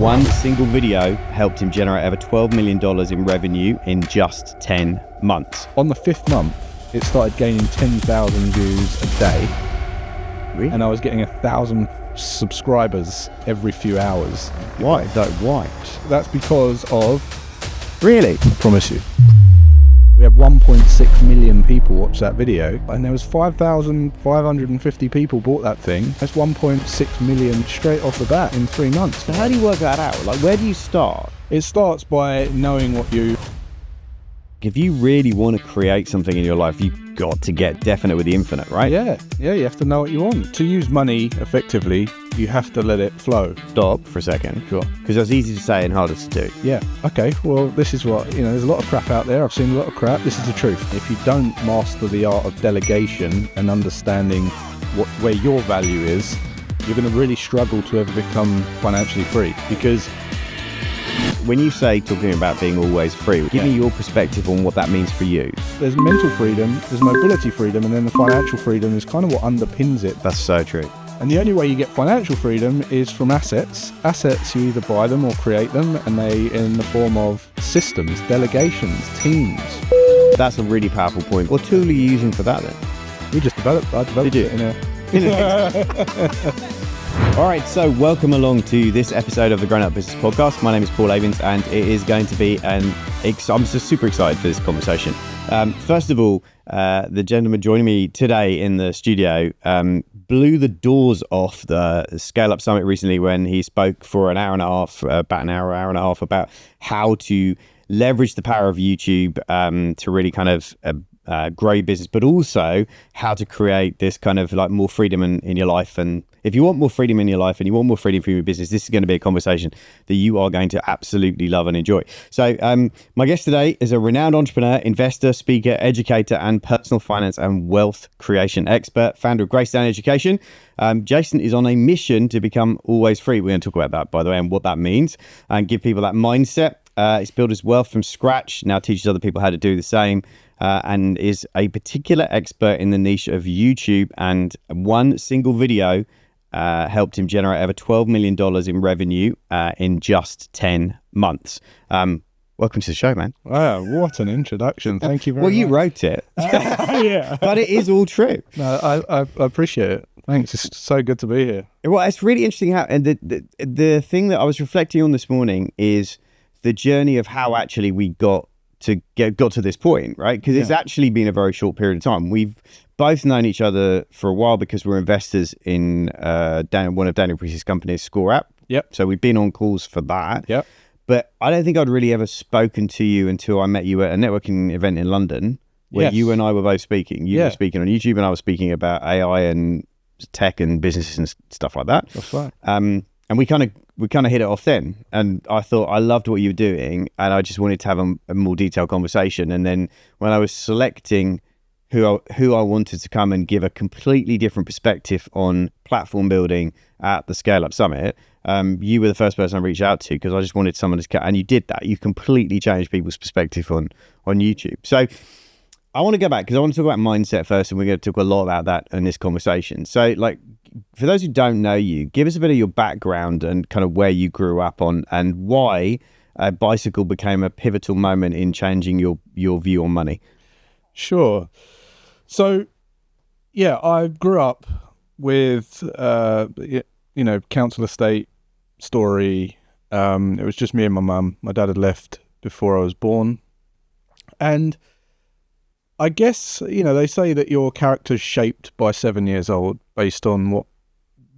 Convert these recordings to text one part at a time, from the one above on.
One single video helped him generate over $12 million in revenue in just 10 months. On the 5th month, it started gaining 10,000 views a day. Really? And I was getting 1,000 subscribers every few hours. Why? Why? That's because of, Really? I promise you, we had 1.6 million people watch that video, and there was 5,550 people bought that thing. That's 1.6 million straight off the bat in 3 months. So how do you work that out? Like, where do you start? It starts by knowing what you... If you really want to create something in your life, you've got to get definite with the infinite, right? Yeah, you have to know what you want. To use money effectively, you have to let it flow. Stop for a second. Sure. Because that's easy to say and harder to do. Yeah, okay, well, this is what, there's a lot of crap out there. I've seen a lot of crap. This is the truth. If you don't master the art of delegation and understanding where your value is, you're going to really struggle to ever become financially free. Because when you say talking about being always free, give me your perspective on what that means for you. There's mental freedom, there's mobility freedom, and then the financial freedom is kind of what underpins it. That's so true. And the only way you get financial freedom is from assets. Assets, you either buy them or create them, and they in the form of systems, delegations, teams. That's a really powerful point. What tool are you using for that then? I developed it in a... All right, so welcome along to this episode of the Grown Up Business Podcast. My name is Paul Avins, and it is going to be I'm just super excited for this conversation. First of all, the gentleman joining me today in the studio blew the doors off the Scale Up Summit recently when he spoke for an hour and a half, about an hour and a half, about how to leverage the power of YouTube to really kind of grow your business, but also how to create this kind of like more freedom in your life. And if you want more freedom in your life and you want more freedom from your business, this is going to be a conversation that you are going to absolutely love and enjoy. So my guest today is a renowned entrepreneur, investor, speaker, educator, and personal finance and wealth creation expert, founder of Graystone Education. Jason is on a mission to become always free. We're going to talk about that, by the way, and what that means, and give people that mindset. He's built his wealth from scratch, now teaches other people how to do the same, and is a particular expert in the niche of YouTube, and one single video helped him generate over $12 million in revenue in just 10 months. Welcome to the show, man. Wow, what an introduction. Thank you very much. Well, you wrote it. Yeah. But it is all true. No, I appreciate it. Thanks. It's so good to be here. Well, it's really interesting how, and the thing that I was reflecting on this morning is the journey of how actually we got to this point, right? Because it's actually been a very short period of time. We've both known each other for a while because we're investors in one of Daniel Priest's companies, Score App. Yep. So we've been on calls for that. Yep. But I don't think I'd really ever spoken to you until I met you at a networking event in London, where you and I were both speaking. You were speaking on YouTube, and I was speaking about AI and tech and businesses and stuff like that. That's right. And we kind of hit it off then, and I thought I loved what you were doing, and I just wanted to have a more detailed conversation. And then when I was selecting who I wanted to come and give a completely different perspective on platform building at the Scale Up Summit, you were the first person I reached out to, because I just wanted someone to, and you did that. You completely changed people's perspective on YouTube. So I want to go back because I want to talk about mindset first, and we're going to talk a lot about that in this conversation. So, like, for those who don't know you, give us a bit of your background and kind of where you grew up on, and why a bicycle became a pivotal moment in changing your view on money. Sure. So, yeah, I grew up with, council estate story. It was just me and my mum. My dad had left before I was born. And I guess, they say that your character's shaped by 7 years old based on what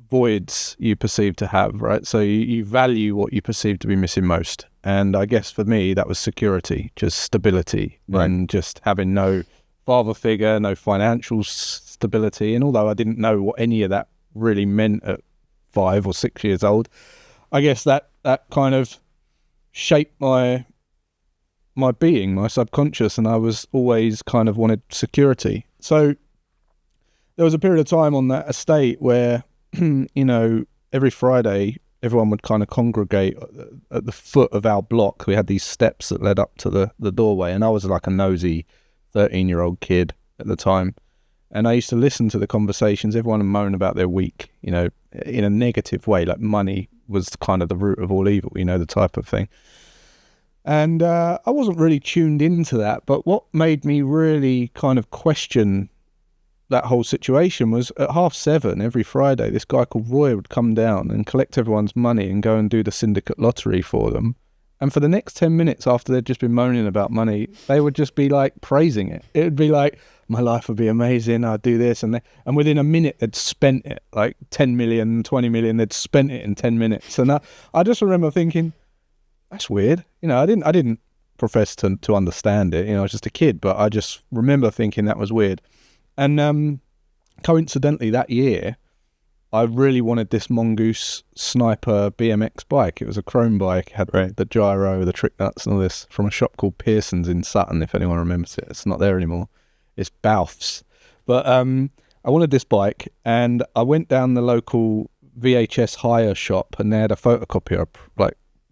voids you perceive to have, right? So you value what you perceive to be missing most. And I guess for me, that was security, just stability, and just having no father figure, no financial stability. And although I didn't know what any of that really meant at 5 or 6 years old, I guess that kind of shaped my being, my subconscious, and I was always kind of wanted security. So there was a period of time on that estate where, every Friday, everyone would kind of congregate at the foot of our block. We had these steps that led up to the doorway, and I was like a nosy 13-year-old kid at the time. And I used to listen to the conversations, everyone would moan about their week, in a negative way, like money was kind of the root of all evil, the type of thing. And I wasn't really tuned into that, but what made me really kind of question that whole situation was at 7:30 every Friday, this guy called Roy would come down and collect everyone's money and go and do the syndicate lottery for them. And for the next 10 minutes after they'd just been moaning about money, they would just be like praising it. It would be like, my life would be amazing, I'd do this. And within a minute, they'd spent it, like 10 million, 20 million, they'd spent it in 10 minutes. And I just remember thinking, that's weird. I didn't profess to understand it. I was just a kid, but I just remember thinking that was weird. And coincidentally, that year, I really wanted this Mongoose Sniper BMX bike. It was a chrome bike, had the gyro, the trick nuts and all this, from a shop called Pearson's in Sutton, if anyone remembers it. It's not there anymore. It's Balf's. But I wanted this bike, and I went down the local VHS hire shop, and they had a photocopier,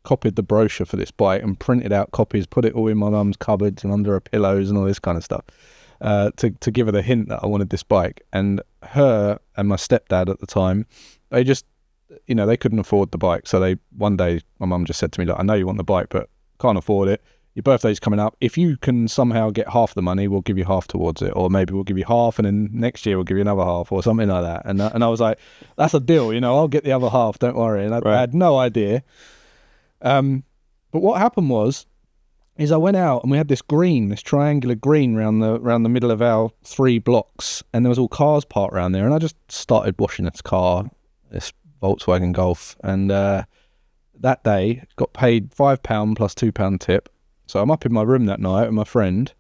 copied the brochure for this bike and printed out copies, put it all in my mum's cupboards and under her pillows and all this kind of stuff, to give her the hint that I wanted this bike. And her and my stepdad at the time, they just, they couldn't afford the bike. So one day my mum just said to me, look, I know you want the bike, but can't afford it. Your birthday's coming up. If you can somehow get half the money, we'll give you half towards it. Or maybe we'll give you half, and then next year we'll give you another half, or something like that. And I was like, that's a deal, I'll get the other half, don't worry. And I had no idea. But what happened is I went out and we had this triangular green around the middle of our 3 blocks, and there was all cars parked around there, and I just started washing this Volkswagen Golf, and that day got paid £5 plus £2 tip. So I'm up in my room that night with my friend,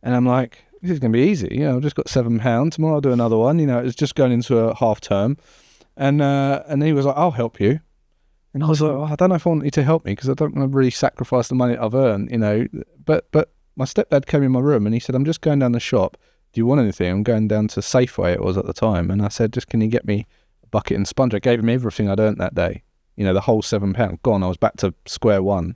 and I'm like, this is going to be easy. I've just got £7. Tomorrow I'll do another one. It's just going into a half term. And he was like, I'll help you. And I was like, I don't know if I want you to help me, because I don't want to really sacrifice the money that I've earned, But my stepdad came in my room and he said, I'm just going down the shop. Do you want anything? I'm going down to Safeway, it was at the time. And I said, just can you get me a bucket and sponge? I gave him everything I'd earned that day. The whole £7 gone. I was back to square one.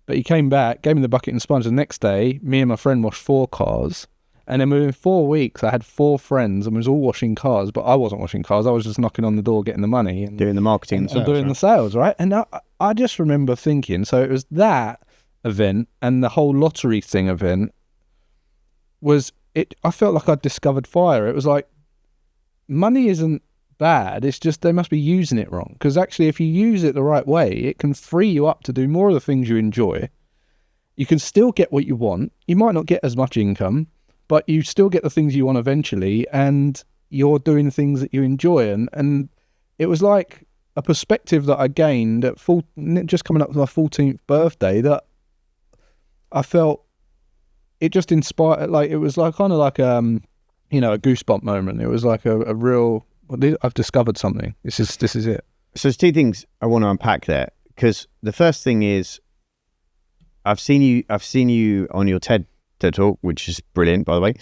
But he came back, gave me the bucket and sponge. The next day, me and my friend washed 4 cars. And then within 4 weeks, I had 4 friends and we was all washing cars, but I wasn't washing cars. I was just knocking on the door, getting the money. And doing the marketing and doing the sales, right? And I just remember thinking, so it was that event and the whole lottery thing event I felt like I'd discovered fire. It was like, money isn't bad. It's just they must be using it wrong. Because actually, if you use it the right way, it can free you up to do more of the things you enjoy. You can still get what you want. You might not get as much income, but you still get the things you want eventually, and you're doing things that you enjoy. And it was like a perspective that I gained at just coming up to my 14th birthday, that I felt it just inspired. Like, it was like kind of like a goosebump moment. It was like a real, I've discovered something. This is it. So there's 2 things I want to unpack there, because the first thing is, I've seen you on your TED Talk, which is brilliant, by the way.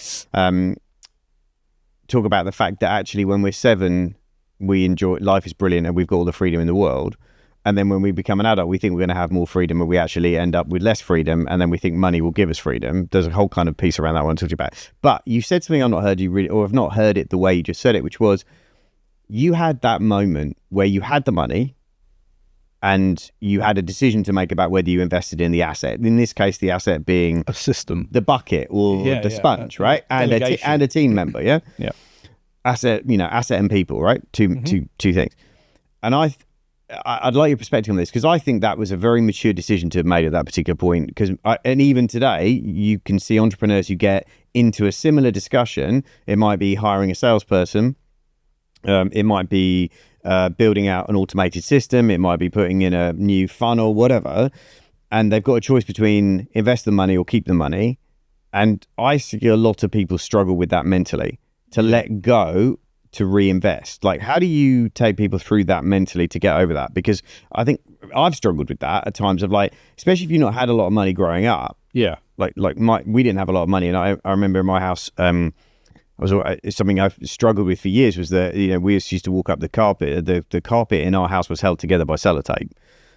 Talk about the fact that actually when we're 7, we enjoy life is brilliant and we've got all the freedom in the world. And then when we become an adult, we think we're going to have more freedom, but we actually end up with less freedom. And then we think money will give us freedom. There's a whole kind of piece around that one to talk about. But you said something I've not heard you really, or I've not heard it the way you just said it, which was you had that moment where you had the money and you had a decision to make about whether you invested in the asset. In this case, the asset being a system, the bucket or the sponge, right? And a team member, yeah? Yeah. Asset and people, right? Two things. And I'd like your perspective on this, because I think that was a very mature decision to have made at that particular point. And even today, you can see entrepreneurs who get into a similar discussion. It might be hiring a salesperson. It might be building out an automated system. It might be putting in a new funnel, whatever. And they've got a choice between invest the money or keep the money. And I see a lot of people struggle with that mentally, to let go, to reinvest. Like, how do you take people through that mentally to get over that? Because I think I've struggled with that at times of, like, especially if you've not had a lot of money growing up. Yeah. We didn't have a lot of money. And I remember in my house, something I've struggled with for years was that, we used to walk up the carpet. The carpet in our house was held together by sellotape.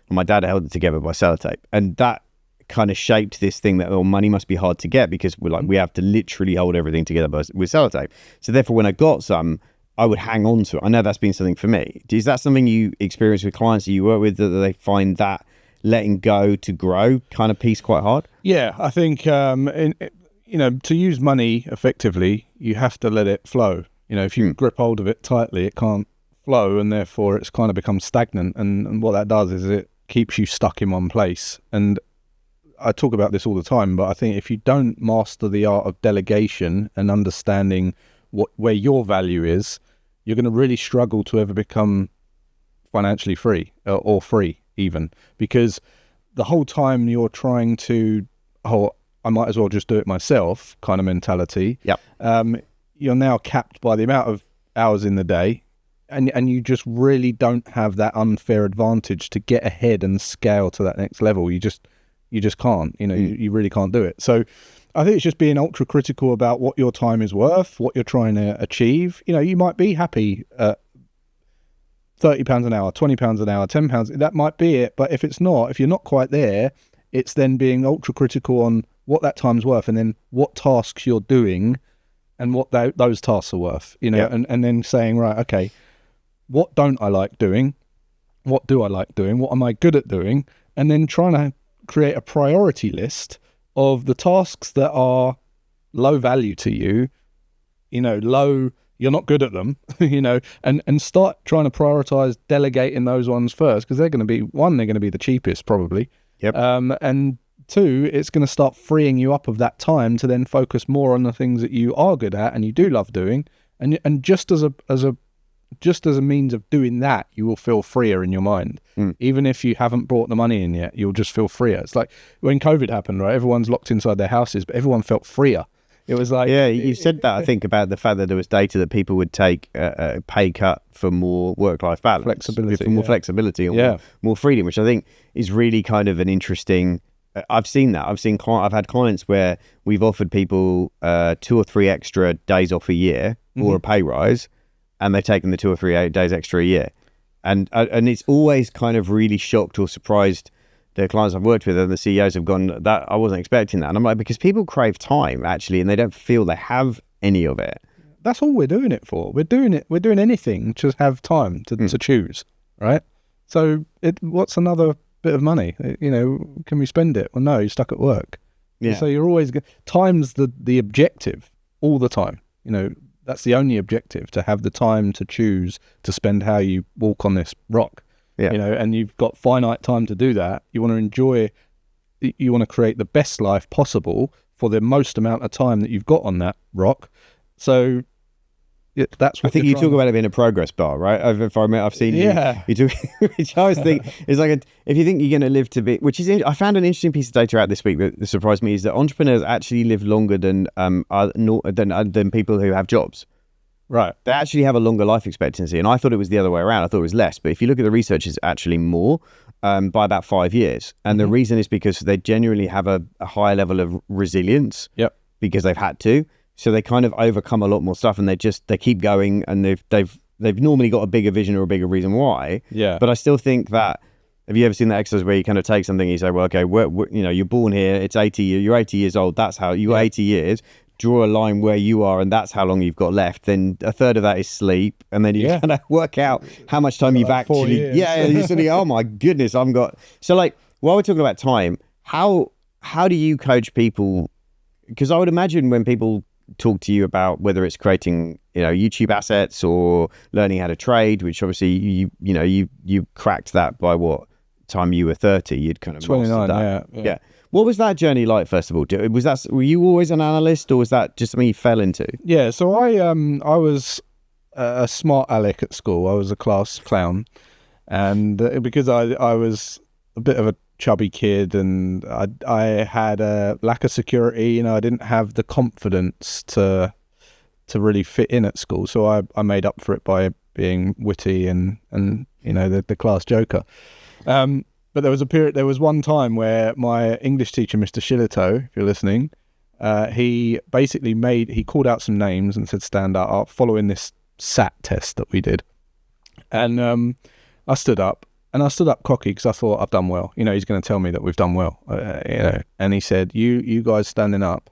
And my dad held it together by sellotape. And that kind of shaped this thing that, money must be hard to get, because we have to literally hold everything together with sellotape. So therefore, when I got some, I would hang on to it. I know that's been something for me. Is that something you experience with clients that you work with, that they find that letting go to grow kind of piece quite hard? Yeah, I think, to use money effectively, you have to let it flow. If you grip hold of it tightly, it can't flow, and therefore it's kind of becomes stagnant. And what that does is it keeps you stuck in one place. And I talk about this all the time, but I think if you don't master the art of delegation and understanding where your value is, you're going to really struggle to ever become financially free or free even, because the whole time you're trying to, I might as well just do it myself kind of mentality. Yep. You're now capped by the amount of hours in the day, and you just really don't have that unfair advantage to get ahead and scale to that next level. You just can't, you really can't do it. So I think it's just being ultra critical about what your time is worth, what you're trying to achieve. You might be happy at £30 an hour, £20 an hour, £10, that might be it. But if you're not quite there, it's then being ultra critical on what that time's worth, and then what tasks you're doing and what those tasks are worth, and then saying, right, okay, what don't I like doing? What do I like doing? What am I good at doing? And then trying to create a priority list of the tasks that are low value to you, you're not good at them, and start trying to prioritize delegating those ones first, because they're going to be the cheapest probably. Yep. And two, it's going to start freeing you up of that time to then focus more on the things that you are good at and you do love doing. And just as a means of doing that, you will feel freer in your mind. Even if you haven't brought the money in yet, you'll just feel freer. It's like when COVID happened, right? Everyone's locked inside their houses, but everyone felt freer. It was like... Yeah, you said that, I think, about the fact that there was data that people would take a pay cut for more work-life balance. Flexibility. For more flexibility and more freedom, which I think is really kind of an interesting... I've seen that. I've had clients where we've offered people 2 or 3 extra days off a year or a pay rise, and they've taken the 2 or 3 days extra a year. And it's always kind of really shocked or surprised the clients I've worked with, and the CEOs have gone, that I wasn't expecting that. And I'm like, because people crave time actually, and they don't feel they have any of it. That's all we're doing it for. We're doing anything to have time to choose, right? So what's another bit of money? Can we spend it? Well, no, you're stuck at work. Yeah. So you're always time's the objective all the time. That's the only objective, to have the time to choose to spend how you walk on this rock. Yeah. And you've got finite time to do that. You want to enjoy, you want to create the best life possible for the most amount of time that you've got on that rock. So that's what I think you talk about it being a progress bar, right? I've seen you talk, which I always think is like if you think you're going to live to be, which is, I found an interesting piece of data out this week that surprised me, is that entrepreneurs actually live longer than people who have jobs. Right. They actually have a longer life expectancy, and I thought it was the other way around. I thought it was less, but if you look at the research, it's actually more, by about 5 years. And the reason is because they genuinely have a higher level of resilience. Yep. Because they've had to. So they kind of overcome a lot more stuff, and they keep going, and they've normally got a bigger vision or a bigger reason why. Yeah. But I still think that, have you ever seen that exercise where you kind of take something and you say, well, okay, you're born here, it's 80, you're 80 years old, that's how you got 80 years, draw a line where you are, and that's how long you've got left. Then a third of that is sleep, and then you kind of work out how much time you've actually, you sort of, oh my goodness, so like, while we're talking about time, how do you coach people? Because I would imagine when people talk to you about whether it's creating, YouTube assets or learning how to trade, which obviously you cracked that by what time you were 30, you'd kind of 29, mastered that. Yeah. What was that journey like, first of all? Were you always an analyst, or was that just something you fell into? Yeah, so I was a smart aleck at school. I was a class clown, and because I was a bit of a chubby kid, and I had a lack of security, I didn't have the confidence to really fit in at school, so I made up for it by being witty and the class joker. But there was one time where my English teacher, Mr. Shillito, if you're listening, he called out some names and said, stand up, following this SAT test that we did. And I stood up cocky, because I thought, I've done well. He's going to tell me that we've done well. And he said, you guys standing up,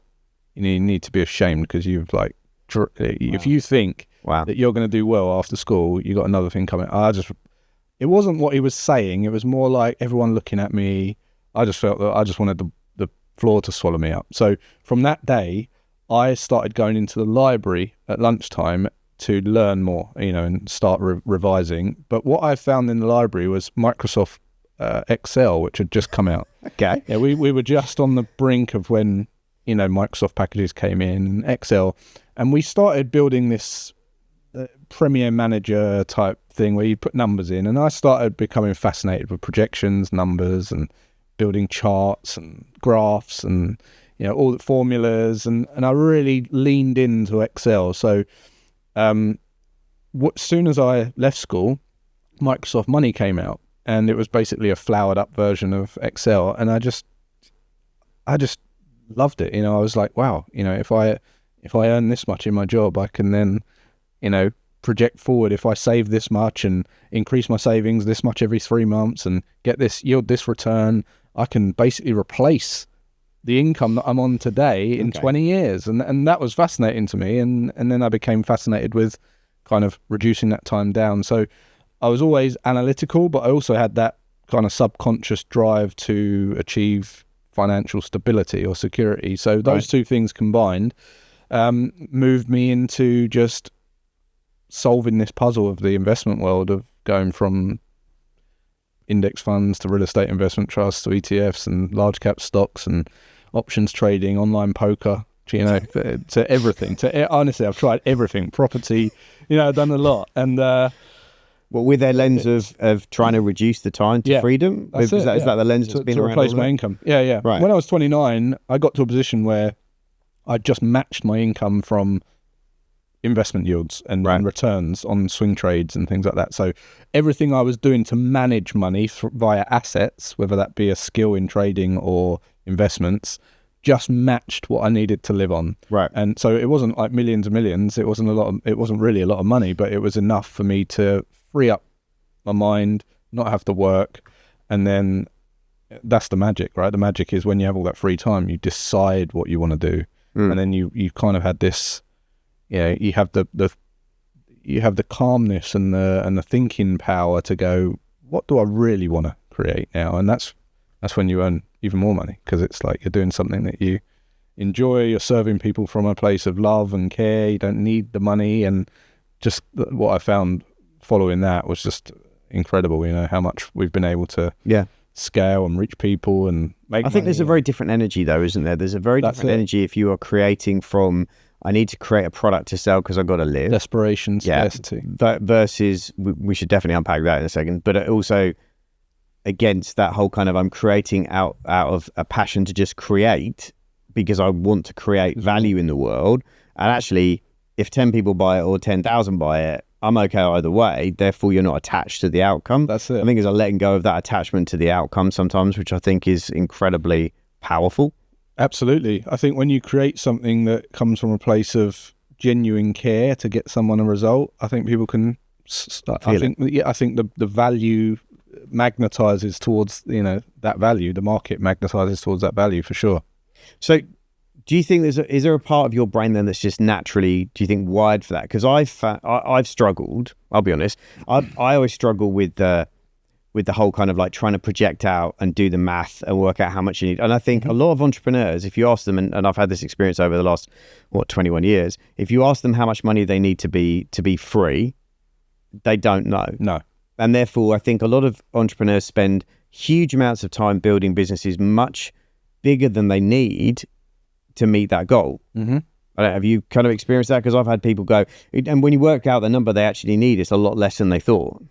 you need to be ashamed, because you've if you think Wow. that you're going to do well after school. You got another thing coming. It wasn't what he was saying. It was more like everyone looking at me. I just felt that I just wanted the floor to swallow me up. So from that day, I started going into the library at lunchtime to learn more, and start revising. But what I found in the library was Microsoft Excel, which had just come out. Okay. Yeah, we were just on the brink of when, Microsoft packages came in, and Excel, and we started building this Premier Manager type thing where you put numbers in, and I started becoming fascinated with projections, numbers, and building charts and graphs and all the formulas, and I really leaned into Excel. So soon as I left school, Microsoft Money came out, and it was basically a flowered up version of Excel, and I just loved it. I was like, wow, if I earn this much in my job, I can then project forward. If I save this much and increase my savings this much every 3 months and get this return, I can basically replace the income that I'm on today in 20 years. And that was fascinating to me. And then I became fascinated with kind of reducing that time down. So I was always analytical, but I also had that kind of subconscious drive to achieve financial stability or security. So those two things combined moved me into just solving this puzzle of the investment world, of going from index funds to real estate investment trusts to ETFs and large cap stocks and options trading, online poker, to everything. Honestly, I've tried everything. Property, I've done a lot. And with their lens of trying to reduce the time to freedom? Is that the lens that's been to around replace all my that? income? Yeah. Right. When I was 29, I got to a position where I just matched my income from investment yields and returns on swing trades and things like that. So everything I was doing to manage money via assets, whether that be a skill in trading or investments, just matched what I needed to live on. Right. And so it wasn't like millions and millions. It wasn't really a lot of money, but it was enough for me to free up my mind, not have to work. And then that's the magic, right? The magic is when you have all that free time, you decide what you want to do. And then you kind of had this, you have the calmness and the thinking power to go, what do I really want to create now? And that's when you earn even more money, because it's like you're doing something that you enjoy. You're serving people from a place of love and care. You don't need the money. And just what I found following that was just incredible. How much we've been able to scale and reach people and make. I think there's a very different energy though, isn't there? There's a very different energy if you are creating from, I need to create a product to sell because I've got to live. Desperation, scarcity. Versus, we should definitely unpack that in a second, but also against that whole kind of, I'm creating out of a passion to just create because I want to create value in the world. And actually, if 10 people buy it or 10,000 buy it, I'm okay either way. Therefore, you're not attached to the outcome. That's it. I think there's a letting go of that attachment to the outcome sometimes, which I think is incredibly powerful. Absolutely. I think when you create something that comes from a place of genuine care to get someone a result, I think people can. I think the value magnetizes towards that value. The market magnetizes towards that value for sure. So, do you think is there a part of your brain then that's just naturally, do you think, wired for that? Because I've struggled. I'll be honest. I always struggle with the whole kind of like trying to project out and do the math and work out how much you need. And I think a lot of entrepreneurs, if you ask them, and I've had this experience over the last 21 years, if you ask them how much money they need to be free, they don't know. No. And therefore, I think a lot of entrepreneurs spend huge amounts of time building businesses much bigger than they need to meet that goal. Mm-hmm. Have you kind of experienced that? Because I've had people go, and when you work out the number they actually need, it's a lot less than they thought.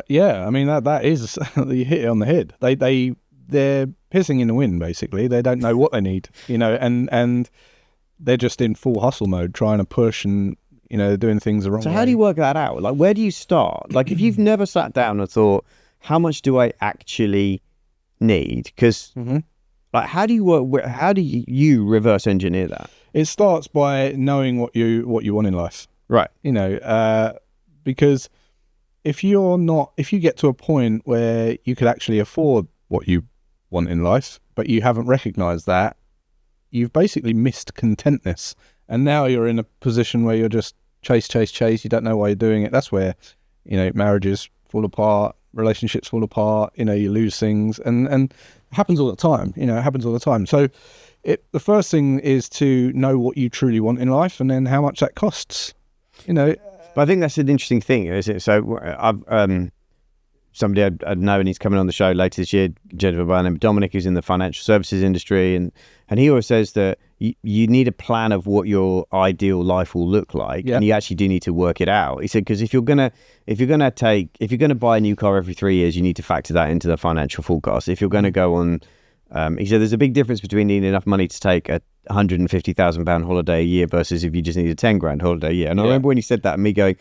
Yeah, I mean that is you hit it on the head. They're pissing in the wind basically. They don't know what they need, and they're just in full hustle mode, trying to push and doing things the wrong way. So how do you work that out? Like, where do you start? Like, if you've never sat down and thought, how much do I actually need? Because like, how do you work? How do you reverse engineer that? It starts by knowing what you want in life, right? Because if you get to a point where you could actually afford what you want in life, but you haven't recognized that, you've basically missed contentness. And now you're in a position where you're just chase. You don't know why you're doing it. That's where, marriages fall apart, relationships fall apart, you lose things, and it happens all the time. It happens all the time. So the first thing is to know what you truly want in life, and then how much that costs. But I think that's an interesting thing, isn't it? So I've somebody I'd know, and he's coming on the show later this year, a gentleman by the name of Dominic, who's in the financial services industry, and he always says that you need a plan of what your ideal life will look like, and you actually do need to work it out. He said, because if you're gonna buy a new car every 3 years, you need to factor that into the financial forecast. If you're going to go on, he said there's a big difference between needing enough money to take a £150,000 holiday a year versus if you just need a 10 grand holiday a year. And I remember when he said that, and me going,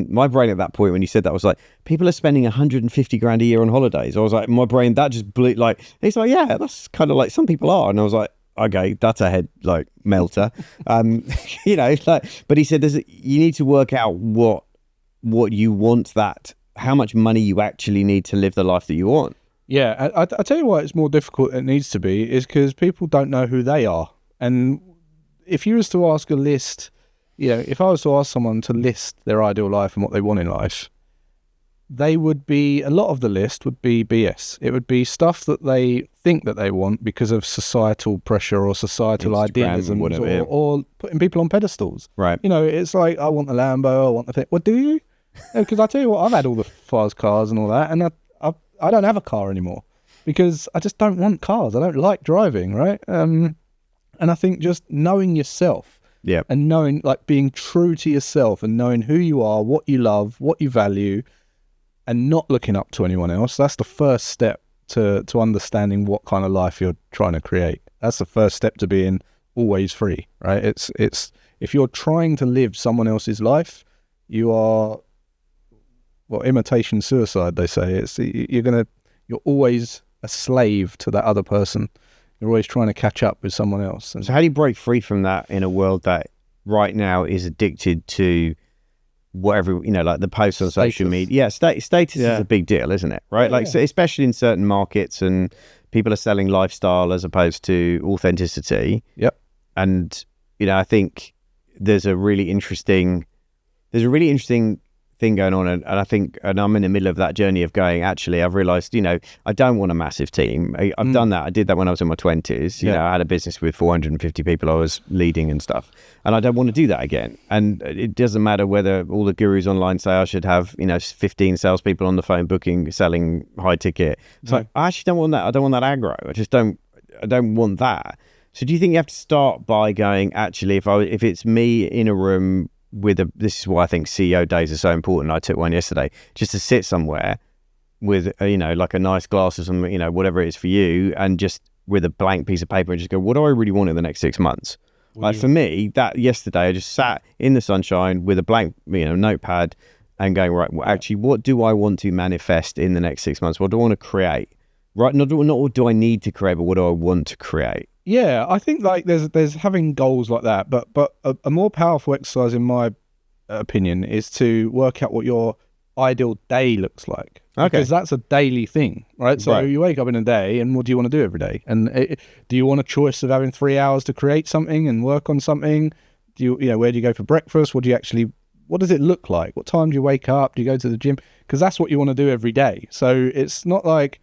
my brain at that point when he said that was like, people are spending 150 grand a year on holidays. I was like, my brain, that just blew, like, he's like, yeah, that's kind of like some people are. And I was like, okay, that's a head like melter. But he said you need to work out what you want, how much money you actually need to live the life that you want. Yeah, I tell you why it's more difficult than it needs to be is because people don't know who they are. And if you was to ask a list, if I was to ask someone to list their ideal life and what they want in life, a lot of the list would be BS. It would be stuff that they think that they want because of societal pressure or societal Instagram, idealism, or putting people on pedestals. Right. It's like, I want the Lambo, I want the thing. Well, do you? Because I tell you what, I've had all the fast cars and all that, and I don't have a car anymore because I just don't want cars. I don't like driving, right? And I think just knowing yourself, and knowing, like, being true to yourself and knowing who you are, what you love, what you value, and not looking up to anyone else. That's the first step to understanding what kind of life you're trying to create. That's the first step to being always free, right? It's if you're trying to live someone else's life, you are, imitation suicide, they say. You're always a slave to that other person. You're always trying to catch up with someone else. So how do you break free from that in a world that right now is addicted to whatever, like the posts on social media? Status is a big deal, isn't it? Right? So especially in certain markets, and people are selling lifestyle as opposed to authenticity. Yep. And I think there's a really interesting thing going on, and I think, and I'm in the middle of that journey of going, actually, I've realized, I don't want a massive team. I've done that. I did that when I was in my 20s. I had a business with 450 people I was leading and stuff, and I don't want to do that again. And it doesn't matter whether all the gurus online say I should have 15 salespeople on the phone selling high ticket. It's like, I actually don't want that. I don't want that aggro. I don't want that. So do you think you have to start by going, actually, if it's me in a room this is why I think CEO days are so important. I took one yesterday, just to sit somewhere with like a nice glass of some, whatever it is for you, and just with a blank piece of paper and just go, what do I really want in the next 6 months? For me, that yesterday I just sat in the sunshine with a blank notepad and going, right, well, actually, what do I want to manifest in the next 6 months? What do I want to create? Right, not what do I need to create, but what do I want to create? Yeah, I think like there's having goals like that, but a more powerful exercise, in my opinion, is to work out what your ideal day looks like. Okay. Because that's a daily thing, right? So you wake up in a day, and what do you want to do every day? And do you want a choice of having 3 hours to create something and work on something? Do you, where do you go for breakfast? What does it look like? What time do you wake up? Do you go to the gym? Because that's what you want to do every day. So it's not like,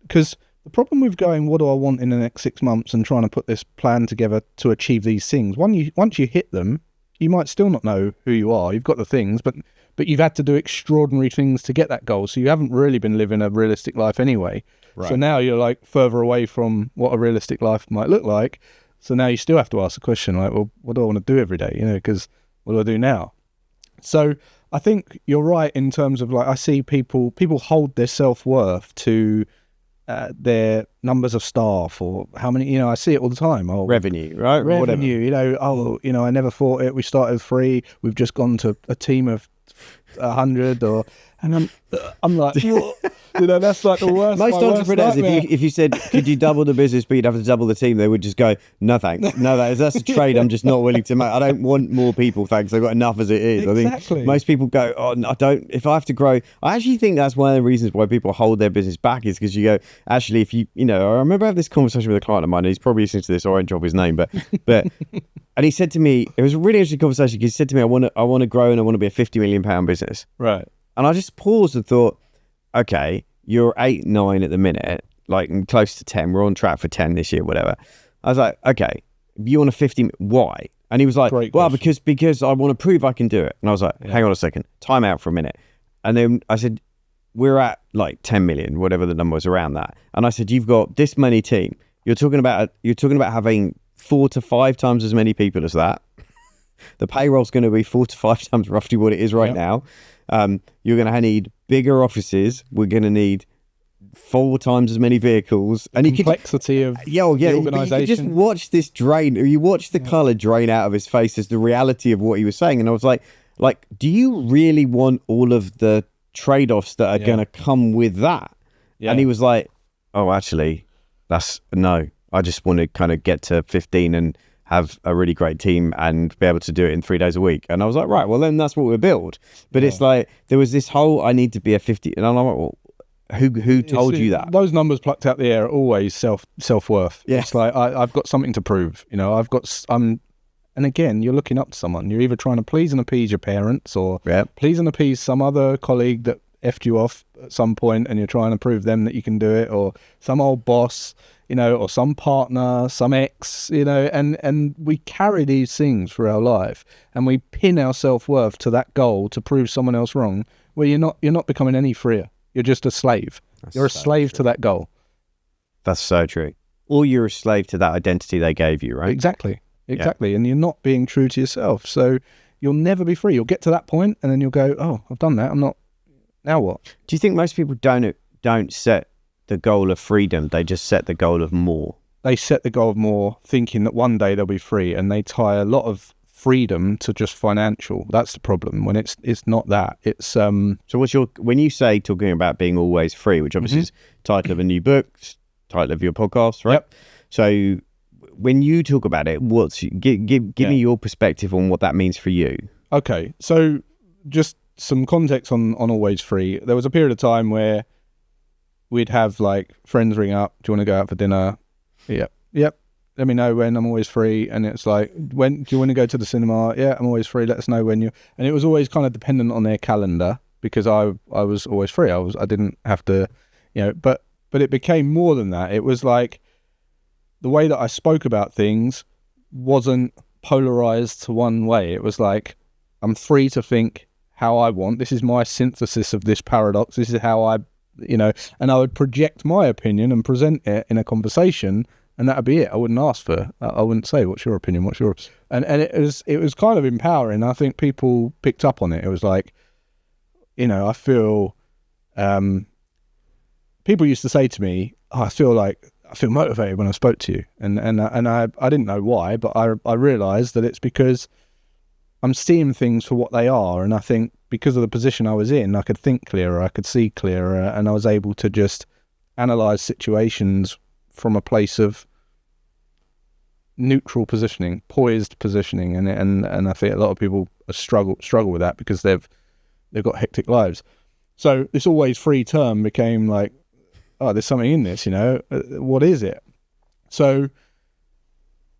because the problem with going, what do I want in the next 6 months, and trying to put this plan together to achieve these things, once you hit them, you might still not know who you are. You've got the things, but you've had to do extraordinary things to get that goal. So you haven't really been living a realistic life anyway. Right. So now you're like further away from what a realistic life might look like. So now you still have to ask the question, like, well, what do I want to do every day? Because what do I do now? So I think you're right in terms of, like, I see people hold their self-worth to their numbers of staff, or how many, I see it all the time. Revenue, right? Revenue, I never thought it. We started 3, we've just gone to a team of 100, and I'm like, that's like the worst. Most entrepreneurs, if you said, could you double the business, but you'd have to double the team, they would just go, no thanks. No, that's a trade I'm just not willing to make. I don't want more people, thanks. I've got enough as it is. Exactly. I think most people go, oh, no, I don't. If I have to grow, I actually think that's one of the reasons why people hold their business back, is because you go, actually, if I remember having this conversation with a client of mine, and he's probably listening to this, or I won't drop his name, but And he said to me, it was a really interesting conversation. He said to me, I want to grow and I want to be a £50 million business. Right. And I just paused and thought, okay, you're 8, 9 at the minute, like close to 10. We're on track for 10 this year, whatever. I was like, okay, you want a 50, why? And he was like, well, because I want to prove I can do it. And I was like, hang on a second, time out for a minute. And then I said, we're at like 10 million, whatever the number was around that. And I said, you've got this many team. You're talking about having 4 to 5 times as many people as that. The payroll's going to be 4 to 5 times roughly what it is right now. You're going to need bigger offices. We're going to need 4 times as many vehicles. And complexity of the organisation. You just watch this drain, or you watch the colour drain out of his face as the reality of what he was saying. And I was like, do you really want all of the trade-offs that are going to come with that? And he was like, oh, actually, no. I just want to kind of get to 15 and have a really great team and be able to do it in 3 days a week. And I was like, right, well, then that's what we build. But it's like, there was this whole, I need to be a 50. And I'm like, well, who told you that? Those numbers plucked out the air are always self-worth. Yeah. It's like, I've got something to prove. You know, and again, you're looking up to someone. You're either trying to please and appease your parents or please and appease some other colleague that effed you off at some point and you're trying to prove them that you can do it, or some old boss, you know, or some partner, some ex, you know, and we carry these things for our life and we pin our self-worth to that goal to prove someone else wrong, where you're not becoming any freer. You're just a slave. You're a slave to that goal. That's so true. Or you're a slave to that identity they gave you, right? Exactly. And you're not being true to yourself. So you'll never be free. You'll get to that point and then you'll go, oh, I've done that. I'm not, now what? Do you think most people don't set the goal of freedom? They just set the goal of more. They set the goal of more thinking that one day they'll be free, and they tie a lot of freedom to just financial. That's the problem, when it's not that. It's So when you say talking about being always free, which obviously is title of a new book, title of your podcast, right? Yep. So when you talk about it, give me your perspective on what that means for you. Okay, so just some context on always free. There was a period of time where we'd have like friends ring up, do you want to go out for dinner? Yep. Let me know when, I'm always free. And it's like, when do you want to go to the cinema? Yeah, I'm always free. Let us know when you. And it was always kind of dependent on their calendar, because I was always free. I didn't have to, you know, but it became more than that. It was like the way that I spoke about things wasn't polarized to one way. It was like, I'm free to think how I want. This is my synthesis of this paradox. This is how I, you know, and I would project my opinion and present it in a conversation, and that'd be it. I wouldn't ask for, I wouldn't say, what's your opinion? What's your, and it was kind of empowering. I think people picked up on it. It was like, you know, I feel, people used to say to me, oh, I feel motivated when I spoke to you. And I didn't know why, but I realized that it's because I'm seeing things for what they are. And I think because of the position I was in, I could think clearer, I could see clearer, and I was able to just analyze situations from a place of neutral positioning, poised positioning. And I think a lot of people struggle with that because they've got hectic lives. So this always free term became like, oh, there's something in this, you know, what is it? So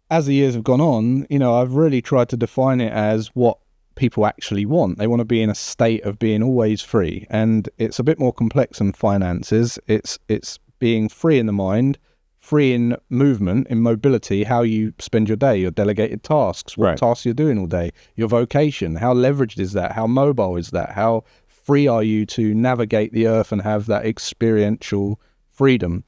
as the years have gone on, you know, I've really tried to define it as what people actually want. They want to be in a state of being always free. And it's a bit more complex than finances. It's being free in the mind, free in movement, in mobility, how you spend your day, your delegated tasks, what tasks you're doing all day, your vocation, how leveraged is that? How mobile is that? How free are you to navigate the earth and have that experiential freedom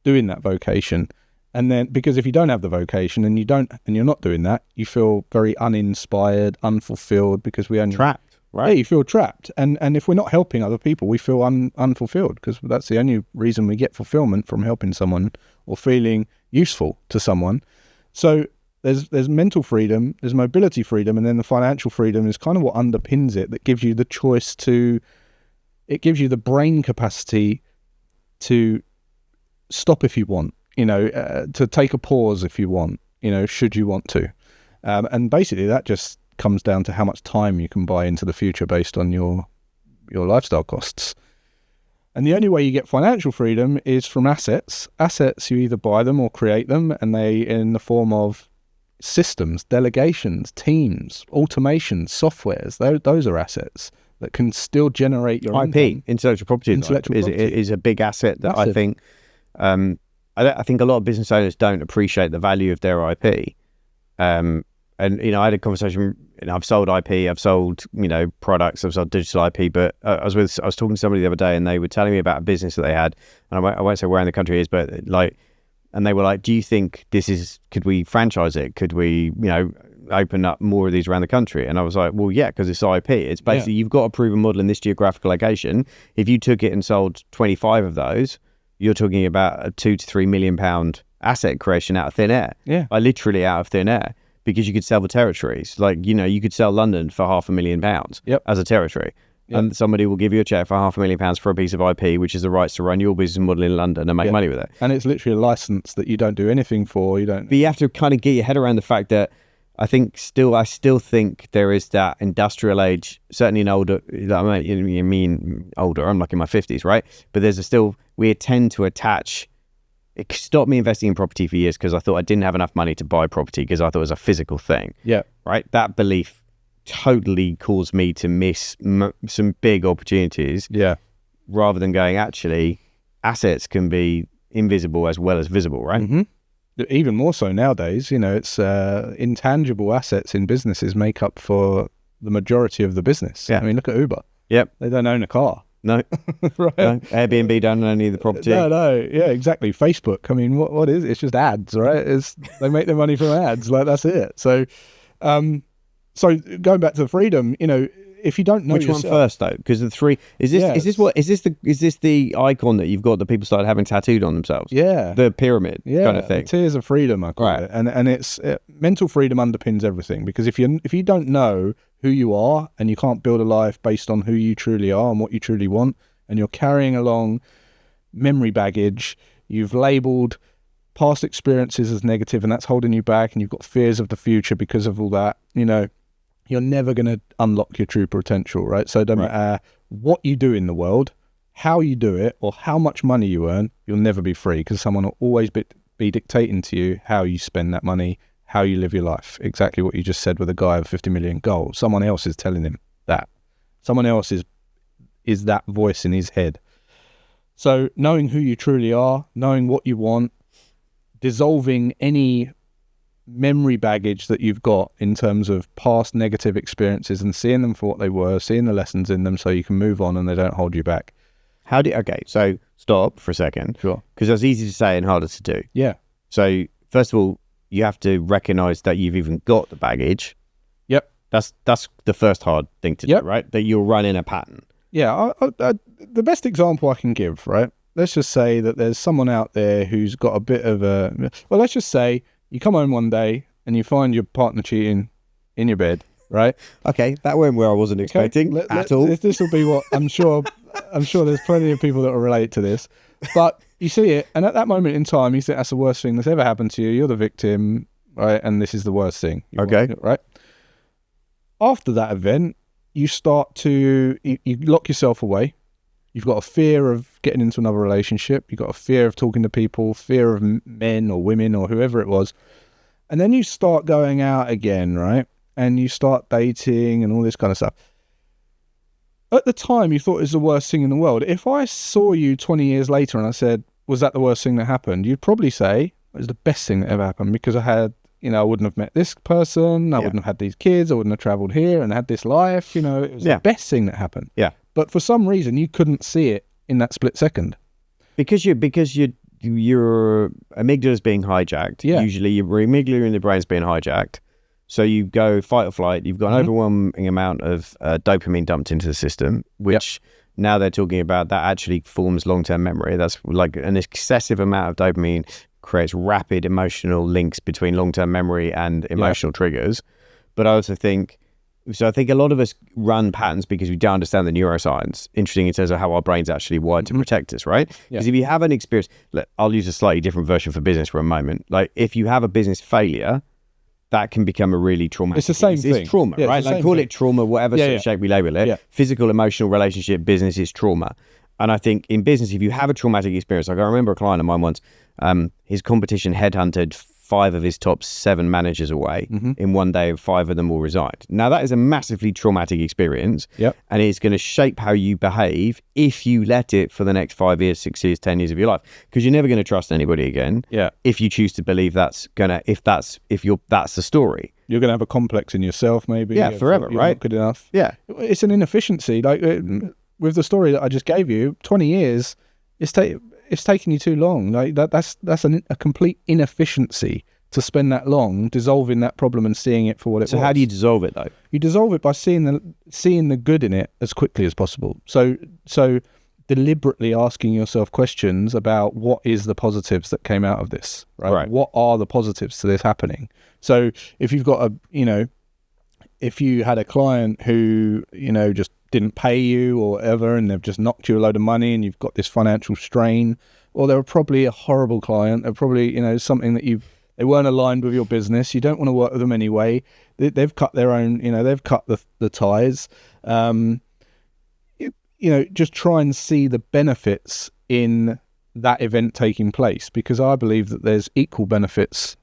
doing that vocation? And then, because if you don't have the vocation and you're not doing that, you feel very uninspired, unfulfilled, because we only trapped, right? Yeah, you feel trapped. And if we're not helping other people, we feel unfulfilled, because that's the only reason we get fulfillment, from helping someone or feeling useful to someone. So there's mental freedom, there's mobility freedom, and then the financial freedom is kind of what underpins it, that gives you the choice it gives you the brain capacity to stop if you want, you know, to take a pause if you want, you know, should you want to. And basically that just comes down to how much time you can buy into the future based on your lifestyle costs. And the only way you get financial freedom is from assets. Assets, you either buy them or create them, and they in the form of systems, delegations, teams, automation, softwares. Those are assets that can still generate your IP, income. intellectual property, is a big asset that I think. I think a lot of business owners don't appreciate the value of their IP. And I had a conversation. I've sold IP, I've sold products, I've sold digital IP. But I was talking to somebody the other day, and they were telling me about a business that they had, and I won't say where in the country it is, but and they were like, "Do you think could we franchise it? Could we, open up more of these around the country?" And I was like, "Well, yeah, because it's IP. It's basically you've got a proven model in this geographical location. If you took it and sold 25 of those, you're talking about a £2 to £3 million asset creation out of thin air. Yeah, literally out of thin air, because you could sell the territories. You could sell London for £500,000 as a territory." Yep. And somebody will give you a check for £500,000 for a piece of IP, which is the rights to run your business model in London and make money with it. And it's literally a license that you don't do anything for. But you have to kind of get your head around the fact that I still think there is that industrial age, certainly in older. You mean older? I'm like in my 50s, right? But we tend to attach. It stopped me investing in property for years because I thought I didn't have enough money to buy property because I thought it was a physical thing. Yeah. Right. That belief totally caused me to miss some big opportunities. Yeah. Rather than going, actually, assets can be invisible as well as visible, right? Mm-hmm. Even more so nowadays. It's intangible assets in businesses make up for the majority of the business. Yeah. I mean, look at Uber. Yep. They don't own a car. No. Right. No. Airbnb don't own any of the property. No. Yeah, exactly. Facebook. I mean, what is it? It's just ads, right? They make their money from ads. That's it. So, so going back to the freedom, if you don't know which yourself, one first though, because the three is this the icon that you've got that people started having tattooed on themselves? Yeah, the pyramid kind of thing. The tiers of freedom, I call it, and it's mental freedom underpins everything, because if you don't know who you are and you can't build a life based on who you truly are and what you truly want, and you're carrying along memory baggage, you've labeled past experiences as negative, and that's holding you back, and you've got fears of the future because of all that, you're never going to unlock your true potential, right? So it doesn't matter what you do in the world, how you do it, or how much money you earn, you'll never be free, because someone will always be dictating to you how you spend that money, how you live your life. Exactly what you just said with a guy with 50 million goals. Someone else is telling him that. Someone else is that voice in his head. So knowing who you truly are, knowing what you want, dissolving any memory baggage that you've got in terms of past negative experiences and seeing them for what they were, seeing the lessons in them so you can move on and they don't hold you back. So stop for a second. Sure. Because that's easy to say and harder to do. Yeah. So first of all, you have to recognize that you've even got the baggage. Yep. That's the first hard thing to do, right? That you're running a pattern. Yeah. The best example I can give, right? Let's just say that there's someone out there who's got a bit of let's just say you come home one day and you find your partner cheating in your bed, right? Okay, that went where I wasn't expecting at all. This will be what I'm sure there's plenty of people that will relate to this. But you see it, and at that moment in time, you think that's the worst thing that's ever happened to you. You're the victim, right? And this is the worst thing. Right? After that event, you start to you lock yourself away. You've got a fear of getting into another relationship. You've got a fear of talking to people, fear of men or women or whoever it was. And then you start going out again, right? And you start dating and all this kind of stuff. At the time, you thought it was the worst thing in the world. If I saw you 20 years later and I said, was that the worst thing that happened? You'd probably say it was the best thing that ever happened, because I had, I wouldn't have met this person. I wouldn't have had these kids. I wouldn't have traveled here and had this life. It was the best thing that happened. Yeah. But for some reason, you couldn't see it in that split second. Because your amygdala is being hijacked. Yeah. Usually your amygdala in the brain is being hijacked. So you go fight or flight. You've got an overwhelming amount of dopamine dumped into the system, which now they're talking about that actually forms long-term memory. That's like an excessive amount of dopamine creates rapid emotional links between long-term memory and emotional triggers. But I also think... So I think a lot of us run patterns because we don't understand the neuroscience, interesting in terms of how our brain's actually wired to protect us, right? Because if you have an experience, I'll use a slightly different version for business for a moment. Like if you have a business failure, that can become a really traumatic. It's the same thing. It's trauma, right? Like call it trauma, whatever sort of shape we label it. Yeah. Physical, emotional, relationship, business is trauma. And I think in business, if you have a traumatic experience, like I remember a client of mine once, his competition headhunted 5 of his top 7 managers away in one day, and 5 of them will resign. Now, that is a massively traumatic experience, and it's going to shape how you behave if you let it for the next 5 years, 6 years, 10 years of your life, because you're never going to trust anybody again. If you choose to believe that's the story. You're going to have a complex in yourself, maybe. Forever, you're right? Not good enough. It's an inefficiency. Like with the story that I just gave you, 20 years, it's taken you too long. Like that's a complete inefficiency to spend that long dissolving that problem and seeing it for what it was. So how do you dissolve it though? You dissolve it by seeing the good in it as quickly as possible. So deliberately asking yourself questions about what is the positives that came out of this, right? What are the positives to this happening? So if you've got if you had a client who, just didn't pay you or whatever, and they've just knocked you a load of money and you've got this financial strain, or they're probably a horrible client, they're probably, something that they weren't aligned with your business, you don't want to work with them anyway, they've cut their own, they've cut the ties. Just try and see the benefits in that event taking place, because I believe that there's equal benefits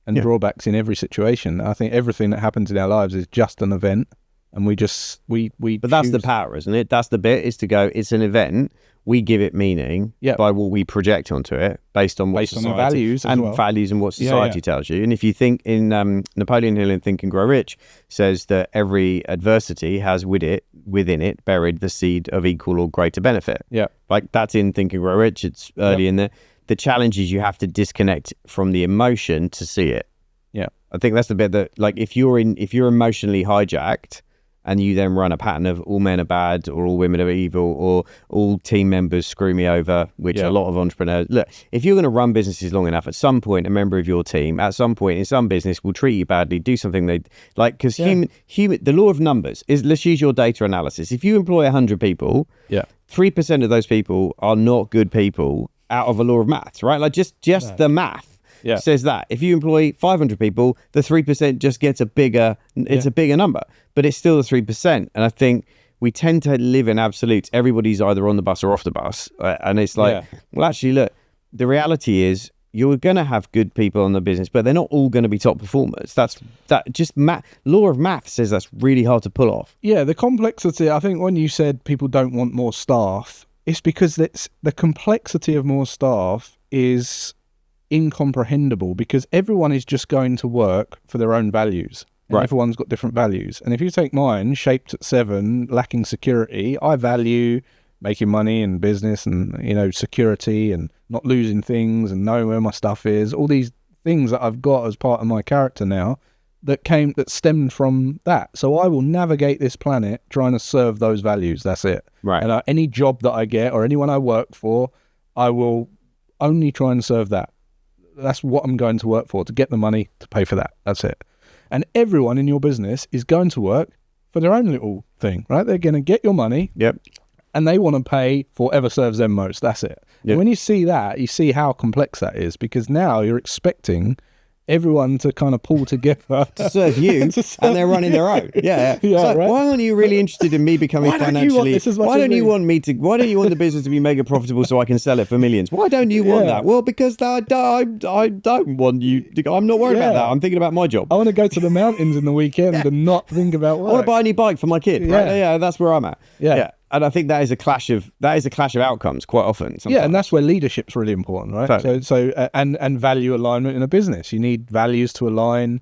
and drawbacks in every situation. I think everything that happens in our lives is just an event, and we But that's the power, isn't it? That's the bit, is to go, it's an event, we give it meaning by what we project onto it based on what society, on the values and values and what society tells you. And if you think in Napoleon Hill in Think and Grow Rich says that every adversity has within it buried the seed of equal or greater benefit. Like that's in Think and Grow Rich. It's early in there. The challenge is you have to disconnect from the emotion to see it. I think that's the bit that, like, if you're emotionally hijacked and you then run a pattern of all men are bad or all women are evil or all team members screw me over, which a lot of entrepreneurs... Look, if you're going to run businesses long enough, at some point, a member of your team, at some point in some business, will treat you badly, do something they... Like, because human, the law of numbers is, let's use your data analysis. If you employ 100 people, 3% of those people are not good people out of a law of maths, right? Like, just the math. Says that if you employ 500 people, the 3% just gets a bigger number, but it's still the 3%. And I think we tend to live in absolutes. Everybody's either on the bus or off the bus, and it's like, well, actually, look, the reality is you're going to have good people in the business, but they're not all going to be top performers. Law of math says that's really hard to pull off. The complexity. I think when you said people don't want more staff, it's because the complexity of more staff is incomprehensible, because everyone is just going to work for their own values, and everyone's got different values. And if you take mine, shaped at 7, lacking security, I value making money and business and security and not losing things and knowing where my stuff is, all these things that I've got as part of my character now that stemmed from that. So I will navigate this planet trying to serve those values. That's it. And any job that I get or anyone I work for, I will only try and serve that. That's what I'm going to work for, to get the money to pay for that. That's it. And everyone in your business is going to work for their own little thing, right? They're going to get your money. And they want to pay for whatever serves them most. That's it. And when you see that, you see how complex that is, because now you're expecting everyone to kind of pull together to serve you, and they're running their own. Why aren't you really interested in me becoming financially? Why don't you want the business to be mega profitable so I can sell it for millions? Why don't you want that? Well, because I don't want you to, I'm not worried about that. I'm thinking about my job. I want to go to the mountains in the weekend and not think about work. I want to buy a new bike for my kid. Right? That's where I'm at. And I think that is a clash of outcomes quite often. Sometimes. And that's where leadership's really important, right? Totally. So and value alignment in a business. You need values to align.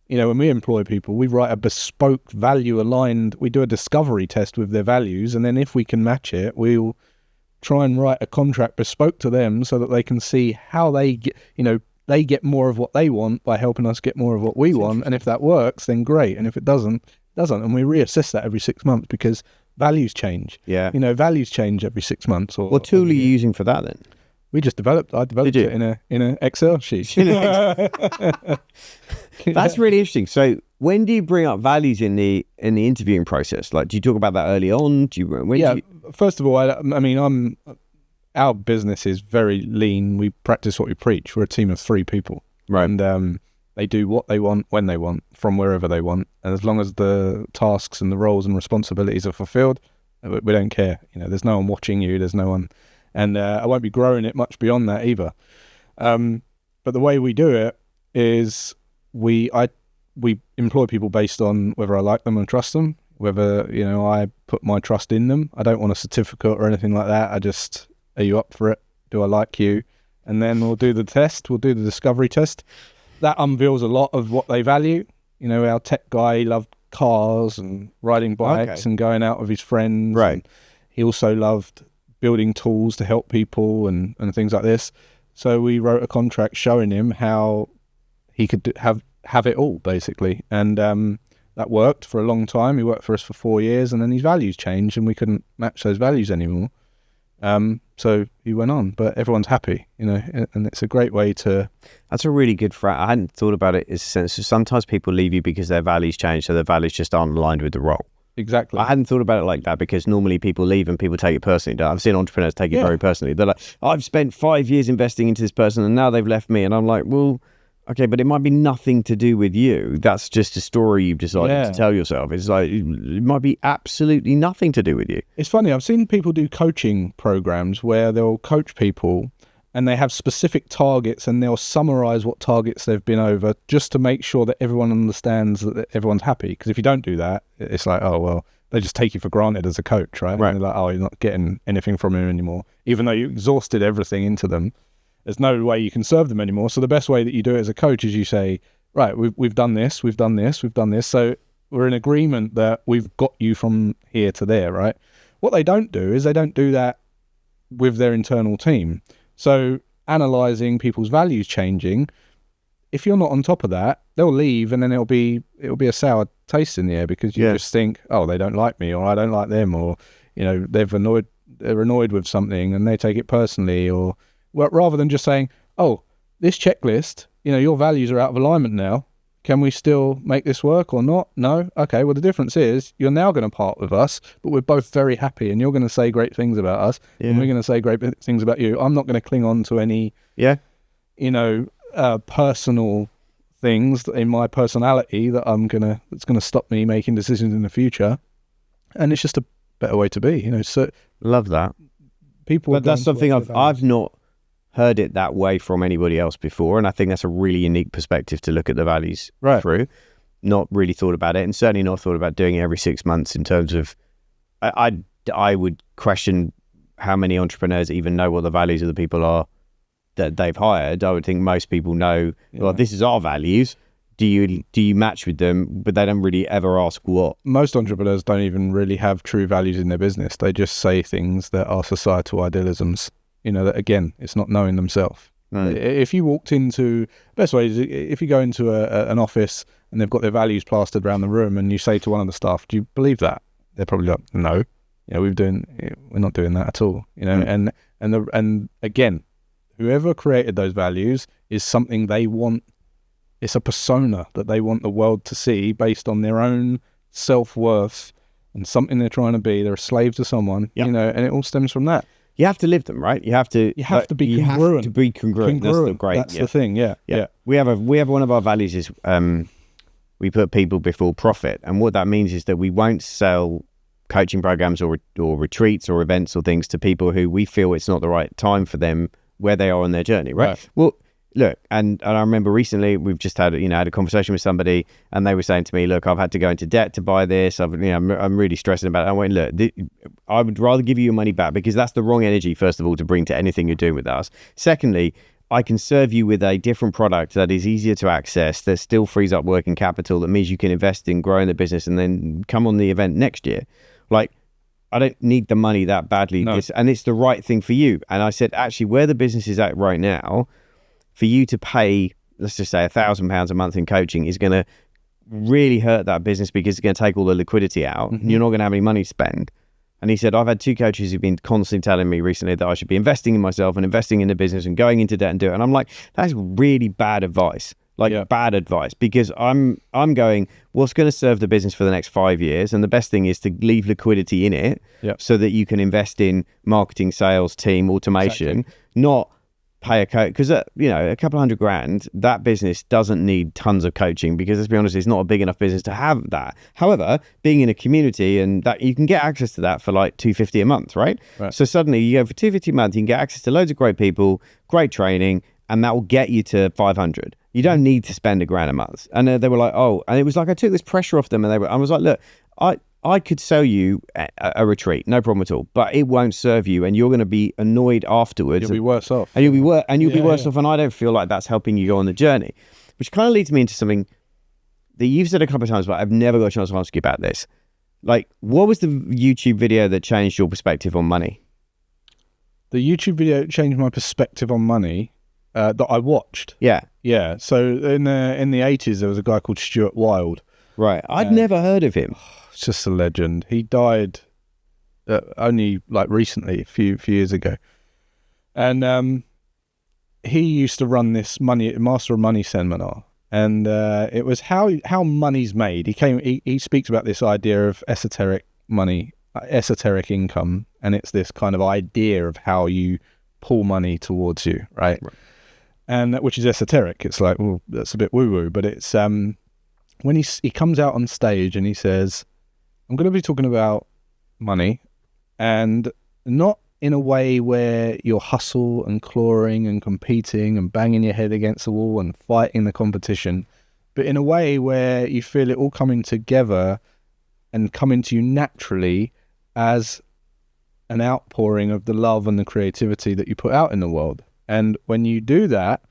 When we employ people, we write a bespoke value aligned. We do a discovery test with their values, and then if we can match it, we'll try and write a contract bespoke to them so that they can see how they get. They get more of what they want by helping us get more of what we want. And if that works, then great. And if it doesn't. And we reassess that every 6 months, because values change. Values change every 6 months. What tool are you using for that then? I developed it in an Excel sheet. That's really interesting. So when do you bring up values in the interviewing process? Like, do you talk about that early on? First of all, our business is very lean. We practice what we preach. We're a team of 3 people. And they do what they want, when they want, from wherever they want. And as long as the tasks and the roles and responsibilities are fulfilled, we don't care. There's no one watching you. There's no one. And I won't be growing it much beyond that either. But the way we do it is we employ people based on whether I like them and trust them, whether, I put my trust in them. I don't want a certificate or anything like that. I just, are you up for it? Do I like you? And then we'll do the test. We'll do the discovery test. That unveils a lot of what they value. Our tech guy loved cars and riding bikes and going out with his friends. Right. And he also loved building tools to help people and things like this. So we wrote a contract showing him how he could have it all, basically. And that worked for a long time. He worked for us for 4 years, and then his values changed and we couldn't match those values anymore. So he went on, but everyone's happy, and it's a great way to... That's a really good I hadn't thought about it as a sense. So sometimes people leave you because their values change, so their values just aren't aligned with the role. Exactly. I hadn't thought about it like that, because normally people leave and people take it personally. I've seen entrepreneurs take it very personally. They're like, I've spent 5 years investing into this person and now they've left me. And I'm like, well, okay, but it might be nothing to do with you. That's just a story you've decided to tell yourself. It's like, it might be absolutely nothing to do with you. It's funny. I've seen people do coaching programs where they'll coach people and they have specific targets and they'll summarize what targets they've been over just to make sure that everyone understands that everyone's happy. Because if you don't do that, it's like, oh, well, they just take you for granted as a coach, right? And they're like, oh, you're not getting anything from him anymore. Even though you exhausted everything into them, there's no way you can serve them anymore. So the best way that you do it as a coach is you say, right, we've done this, we've done this, we've done this. So we're in agreement that we've got you from here to there, right? What they don't do is they don't do that with their internal team. So analyzing people's values changing, if you're not on top of that, they'll leave and then it'll be a sour taste in the air, because you just think, oh, they don't like me, or I don't like them, or they're annoyed with something and they take it personally, or rather than just saying, oh, this checklist, your values are out of alignment now. Can we still make this work or not? No? Okay, well, the difference is you're now going to part with us, but we're both very happy and you're going to say great things about us and we're going to say great things about you. I'm not going to cling on to any, personal things in my personality that's going to stop me making decisions in the future. And it's just a better way to be, So love that. But that's something I've not heard it that way from anybody else before, and I think that's a really unique perspective to look at the values through. Not really thought about it, and certainly not thought about doing it every 6 months. In terms of, I would question how many entrepreneurs even know what the values of the people are that they've hired. I would think most people know, well, this is our values. Do you match with them? But they don't really ever ask what. Most entrepreneurs don't even really have true values in their business. They just say things that are societal idealisms. That again, it's not knowing themselves. Right. If you walked into, best way is if you go into an office and they've got their values plastered around the room, and you say to one of the staff, "Do you believe that?" They're probably like, "No, we're not doing that at all." And again, whoever created those values is something they want. It's a persona that they want the world to see based on their own self-worth and something they're trying to be. They're a slave to someone, and it all stems from that. You have to live them, right? You have to be congruent. You have to be congruent. That's the thing. Yeah. We have one of our values is we put people before profit, and what that means is that we won't sell coaching programs or retreats or events or things to people who we feel it's not the right time for them where they are on their journey, right? Well, look, and I remember recently we've just had a conversation with somebody, and they were saying to me, look, I've had to go into debt to buy this. I'm really stressing about it. I went, look, I would rather give you your money back, because that's the wrong energy, first of all, to bring to anything you're doing with us. Secondly, I can serve you with a different product that is easier to access, that still frees up working capital, that means you can invest in growing the business and then come on the event next year. Like, I don't need the money that badly. No. And it's the right thing for you. And I said, actually, where the business is at right now, for you to pay, let's just say £1,000 a month in coaching is going to really hurt that business, because it's going to take all the liquidity out. And you're not going to have any money to spend. And he said, I've had 2 coaches who've been constantly telling me recently that I should be investing in myself and investing in the business and going into debt and do it. And I'm like, that's really bad advice. Bad advice, because I'm going, what's going to serve the business for the next 5 years? And the best thing is to leave liquidity in it so that you can invest in marketing, sales, team, automation, not pay a coach. Because, a couple $100,000, that business doesn't need tons of coaching, because let's be honest, it's not a big enough business to have that. However, being in a community, and that you can get access to that for like $250 a month, right? So suddenly you go for $250 a month, you can get access to loads of great people, great training, and that will get you to 500. You don't need to spend $1,000 a month. And they were like, oh, and it was like, I took this pressure off them, and I was like, look, I could sell you a retreat, no problem at all, but it won't serve you, and you're going to be annoyed afterwards. You'll be worse off. And you'll be worse off, and I don't feel like that's helping you go on the journey. Which kind of leads me into something that you've said a couple of times, but I've never got a chance to ask you about this. Like, what was the YouTube video that changed your perspective on money? The YouTube video changed my perspective on money that I watched. Yeah. Yeah. So in the 80s, there was a guy called Stuart Wilde. Right. I'd never heard of him. It's just a legend. He died only like recently, a few years ago. And he used to run this Master of Money seminar. And it was how money's made. He speaks about this idea of esoteric money, esoteric income, and it's this kind of idea of how you pull money towards you, right? And which is esoteric. It's like, well, that's a bit woo-woo, but it's when he comes out on stage and he says, I'm going to be talking about money, and not in a way where you're hustle and clawing and competing and banging your head against the wall and fighting the competition, but in a way where you feel it all coming together and coming to you naturally as an outpouring of the love and the creativity that you put out in the world. And when you do that,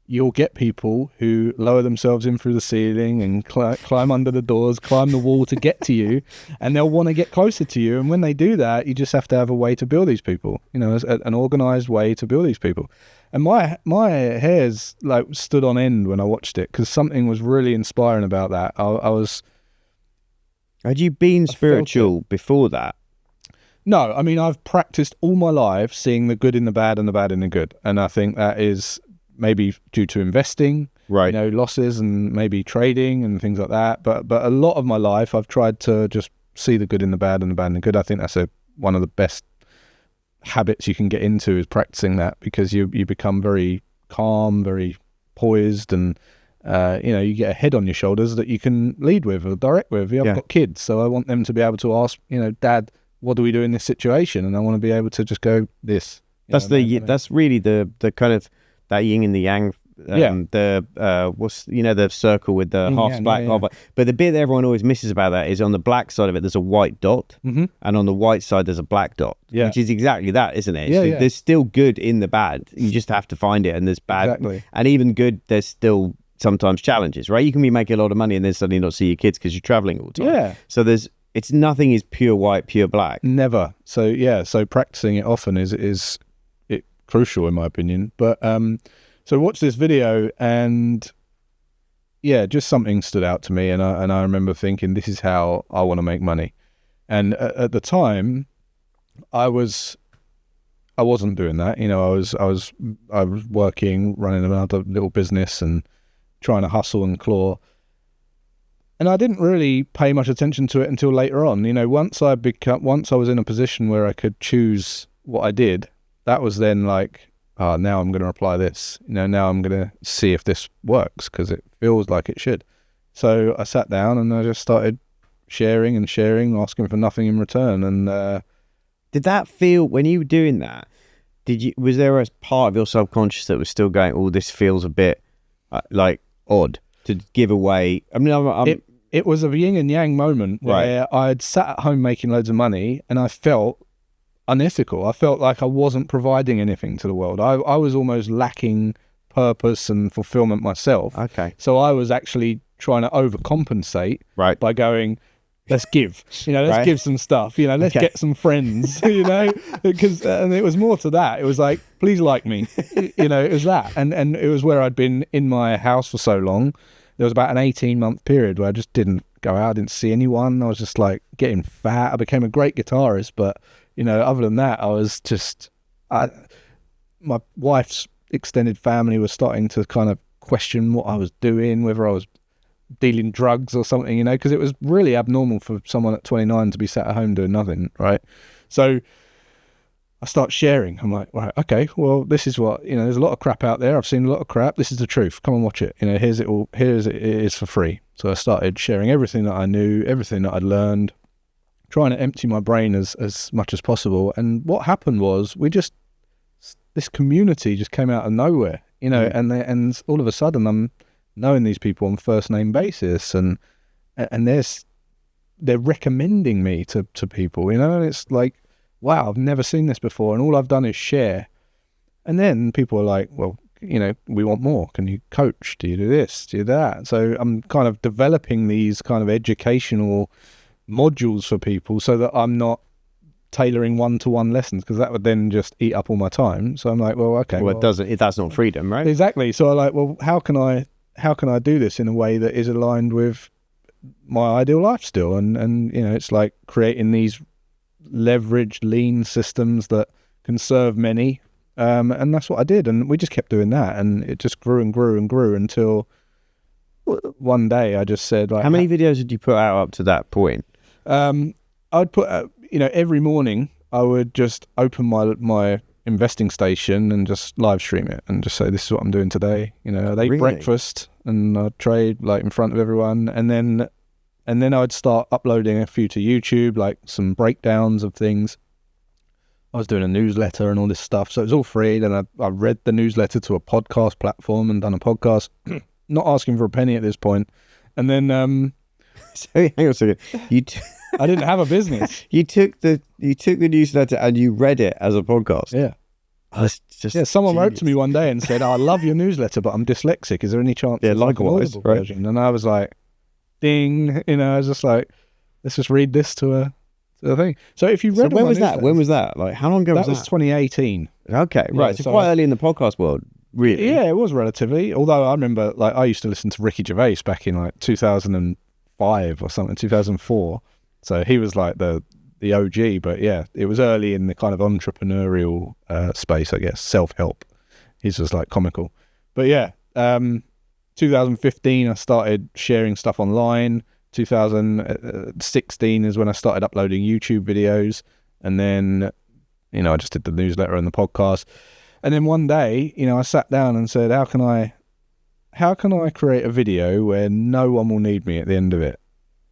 you'll get people who lower themselves in through the ceiling and climb under the doors, climb the wall to get to you, and they'll want to get closer to you. And when they do that, you just have to have a way to build these people, an organized way to build these people. And my hairs like stood on end when I watched it, because something was really inspiring about that. Had you been spiritual before that? No, I mean, I've practiced all my life seeing the good in the bad and the bad in the good. And I think that is maybe due to investing, right? Losses, and maybe trading and things like that. But a lot of my life, I've tried to just see the good in the bad and the bad in the good. I think that's one of the best habits you can get into, is practicing that, because you become very calm, very poised, and you get a head on your shoulders that you can lead with or direct with. I've got kids, so I want them to be able to ask, Dad, what do we do in this situation? And I want to be able to just go this. That's really the kind of that yin and the yang. The circle with the half black, half white. But the bit that everyone always misses about that is on the black side of it, there's a white dot, and on the white side there's a black dot, which is exactly that, isn't it? There's still good in the bad. You just have to find it, and there's bad, and even good, there's still sometimes challenges, right? You can be making a lot of money and then suddenly not see your kids because you're traveling all the time. So nothing is pure white, pure black. Never. So practicing it often is crucial, in my opinion. But so watch this video, and just something stood out to me, and I remember thinking, this is how I want to make money. And at the time, I wasn't doing that. I was working, running another little business, and trying to hustle and claw. And I didn't really pay much attention to it until later on. Once I was in a position where I could choose what I did, that was then like, now I'm going to apply this. Now I'm going to see if this works, because it feels like it should. So I sat down and I just started sharing, asking for nothing in return. And did that feel, when you were doing that, was there a part of your subconscious that was still going, oh, this feels a bit like odd to give away? I mean, it was a yin and yang moment where I'd sat at home making loads of money, and I felt unethical. I felt like I wasn't providing anything to the world. I was almost lacking purpose and fulfillment myself. Okay. So I was actually trying to overcompensate by going, let's give, let's give some stuff, let's get some friends, because, and it was more to that. It was like, please like me, it was that. And it was where I'd been in my house for so long. There was about an 18-month period where I just didn't go out, I didn't see anyone. I was just like getting fat. I became a great guitarist, but other than that, I was just, my wife's extended family was starting to kind of question what I was doing, whether I was dealing drugs or something, because it was really abnormal for someone at 29 to be sat at home doing nothing, right? So I start sharing. I'm like, right, okay, well, this is what, there's a lot of crap out there. I've seen a lot of crap. This is the truth. Come and watch it. Here's it all. It is for free. So I started sharing everything that I knew, everything that I'd learned, trying to empty my brain as much as possible. And what happened was this community just came out of nowhere. you know, and all of a sudden I'm knowing these people on first name basis, and they're recommending me to people, you know, and it's like, wow, I've never seen this before, and all I've done is share. And then people are like, well, you know, we want more. Can you coach? Do you do this? Do you do that? So I'm kind of developing these kind of educational modules for people so that I'm not tailoring one-to-one lessons, because that would then just eat up all my time. So I'm like, well, okay. Well, that's not freedom, right? Exactly. So I'm like, well, how can I do this in a way that is aligned with my ideal life still? And you know, it's like creating these leveraged lean systems that can serve many. And that's what I did, and we just kept doing that, and it just grew and grew and grew until one day I just said, like, how many videos did you put out up to that point? I'd put you know, every morning I would just open my investing station and just live stream it and just say, this is what I'm doing today. You know, I'd eat breakfast and I'd trade like in front of everyone, and then I'd start uploading a few to YouTube, like some breakdowns of things. I was doing a newsletter and all this stuff, so it was all free. Then I read the newsletter to a podcast platform and done a podcast, not asking for a penny at this point. And then, so hang on a second, I didn't have a business. You took the newsletter and you read it as a podcast. Yeah. That's just Someone genius. wrote to me one day and said, I love your newsletter, but I'm dyslexic. Is there any chance? Yeah, like likewise, right? Version? And I was like, ding, you know, I was just like, let's just read this to a thing. So if you read, when was that? When was that? Like, how long ago was that? That was 2018. Okay, right. So quite early in the podcast world, really. Yeah, it was relatively. Although I remember, like, I used to listen to Ricky Gervais back in like 2005 or something, 2004. So he was like the OG. But yeah, it was early in the kind of entrepreneurial space, I guess, self-help. He's just like comical. But yeah, 2015 I started sharing stuff online. 2016 is when I started uploading YouTube videos, and then, you know, I just did the newsletter and the podcast. And then one day, you know, I sat down and said, how can I create a video where no one will need me at the end of it,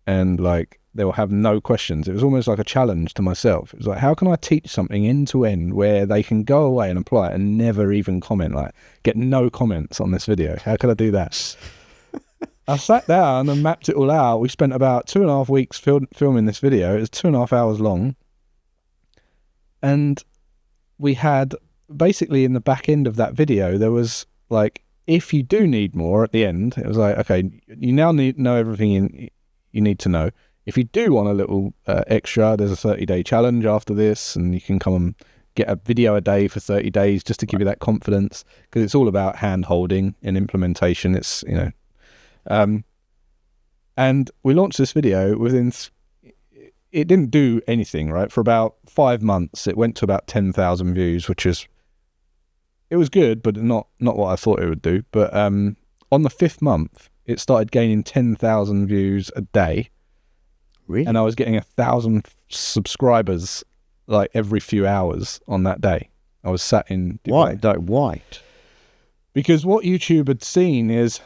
and like they will have no questions? It was almost like a challenge to myself. It was like, how can I teach something end to end where they can go away and apply it and never even comment, like get no comments on this video? How could I do that? I sat down and mapped it all out. We spent about 2.5 weeks filming this video. It was 2.5 hours long. And we had, basically in the back end of that video, there was like, if you do need more at the end, it was like, okay, you now know everything you need to know. If you do want a little extra, there's a 30-day challenge after this, and you can come and get a video a day for 30 days just to give you that confidence, because it's all about hand-holding and implementation. It's, you know, and we launched this video it didn't do anything, right? For about 5 months, it went to about 10,000 views, it was good, but not what I thought it would do. But on the 5th month, it started gaining 10,000 views a day. Really? And I was getting 1,000 subscribers like every few hours on that day. I was sat in Dubai. Why? Because what YouTube had seen is,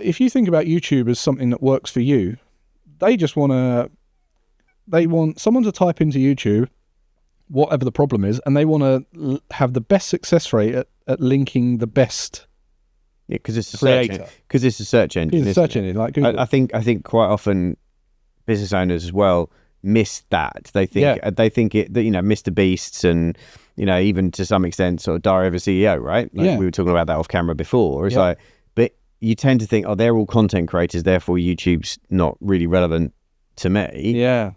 if you think about YouTube as something that works for you, they want someone to type into YouTube whatever the problem is, and they want to have the best success rate at linking the best. Yeah, because it's a creator. Because it's a search engine. It's a search engine like Google. I think quite often business owners as well miss that. They think it, that, you know, Mr. Beasts and, you know, even to some extent sort of Diary of a CEO, right? Like we were talking about that off camera before. It's like, but you tend to think, oh, they're all content creators, therefore YouTube's not really relevant to me. Yeah.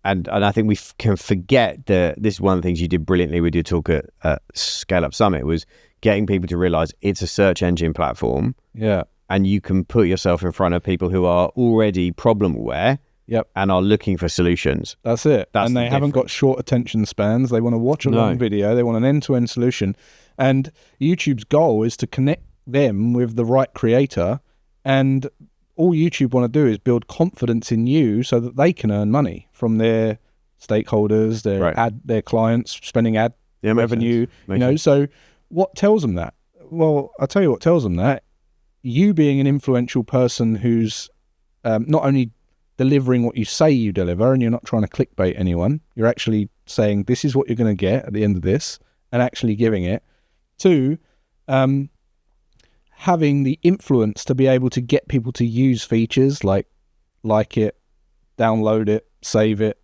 And I think we can forget that this is one of the things you did brilliantly with your talk at Scale Up Summit, was getting people to realize it's a search engine platform. Yeah. And you can put yourself in front of people who are already problem aware. Yep. And are looking for solutions. That's it. And they haven't got short attention spans. They want to watch a long video. They want an end-to-end solution. And YouTube's goal is to connect them with the right creator. And all YouTube want to do is build confidence in you so that they can earn money from their stakeholders, their clients, spending ad revenue. You know, so what tells them that? Well, I'll tell you what tells them that. You being an influential person who's not only delivering what you say you deliver, and you're not trying to clickbait anyone, you're actually saying this is what you're going to get at the end of this, and actually giving it. 2, having the influence to be able to get people to use features like it, download it, save it,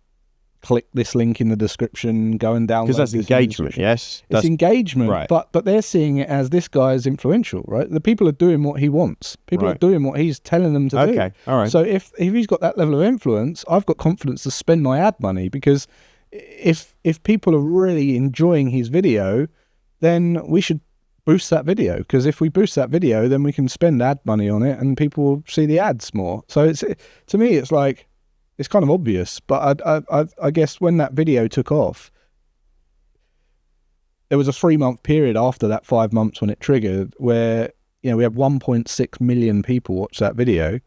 click this link in the description, go and download. Because that's engagement, yes. It's engagement, right. but they're seeing it as this guy is influential, right? The people are doing what he wants. People are doing what he's telling them to do. Okay, all right. So if he's got that level of influence, I've got confidence to spend my ad money, because if people are really enjoying his video, then we should boost that video, because if we boost that video, then we can spend ad money on it and people will see the ads more. So it's, to me, it's like, it's kind of obvious, but I guess when that video took off, there was a 3-month period after that 5 months when it triggered where, you know, we had 1.6 million people watch that video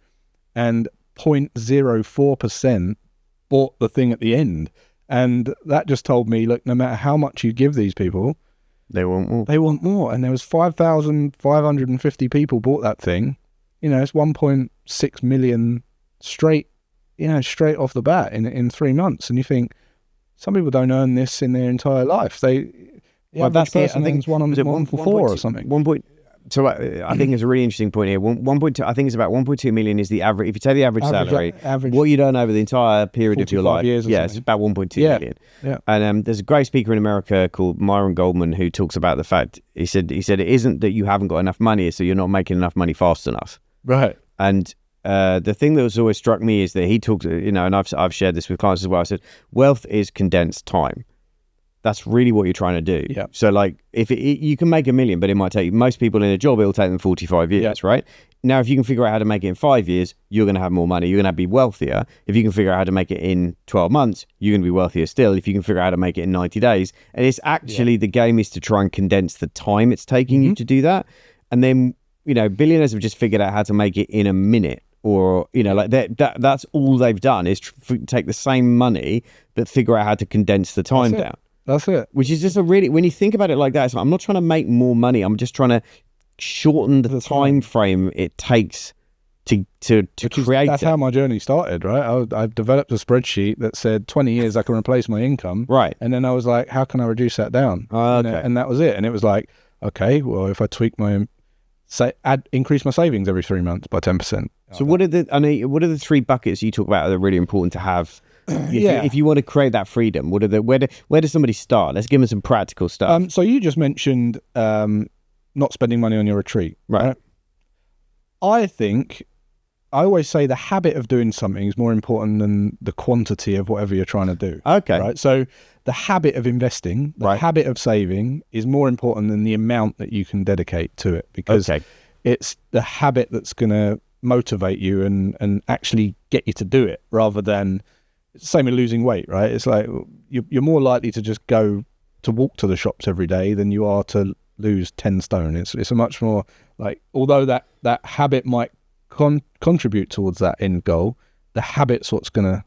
and 0.04% bought the thing at the end. And that just told me, look, no matter how much you give these people, they want more. They want more. And there was 5,550 people bought that thing. You know, it's 1.6 million straight off the bat in 3 months. And you think, some people don't earn this in their entire life. That's it. I think it's one for 4 or something. So I think it's a really interesting point here. 1.2, I think it's about 1.2 million is the average. If you take the average salary, what you earn over the entire period of your life, it's about 1.2 million. Yeah. And there's a great speaker in America called Myron Goldman who talks about the fact, he said it isn't that you haven't got enough money, it's that you're not making enough money fast enough. Right. And the thing that was always struck me is that he talks, you know, and I've shared this with clients as well. I said, wealth is condensed time. That's really what you're trying to do. Yeah. So like, if you can make $1 million, but it might take most people in a job, it'll take them 45 years, right? Now, if you can figure out how to make it in 5 years, you're going to have more money. You're going to be wealthier. If you can figure out how to make it in 12 months, you're going to be wealthier still. If you can figure out how to make it in 90 days. And it's actually, the game is to try and condense the time it's taking you to do that. And then, you know, billionaires have just figured out how to make it in a minute. Or, you know, like that's all they've done is take the same money, but figure out how to condense the time down. That's it. Which is just a really, when you think about it like that, it's like, I'm not trying to make more money. I'm just trying to shorten the time frame it takes to create. That's how my journey started, right? I developed a spreadsheet that said 20 years I can replace my income. Right. And then I was like, how can I reduce that down? Okay. You know, and that was it. And it was like, okay, well, if I tweak increase my savings every 3 montle by 10%. So what are the 3 buckets you talk about that are really important to have? If you want to create that freedom, where does somebody start? Let's give them some practical stuff. So you just mentioned not spending money on your retreat, right? I always say the habit of doing something is more important than the quantity of whatever you're trying to do. Okay. Right. So the habit of investing, the habit of saving is more important than the amount that you can dedicate to it, because it's the habit that's going to motivate you and actually get you to do it, rather than, same with losing weight, right? It's like you're more likely to just go to walk to the shops every day than you are to lose 10 stone. It's a much more like, although that habit might contribute towards that end goal, the habit's what's going to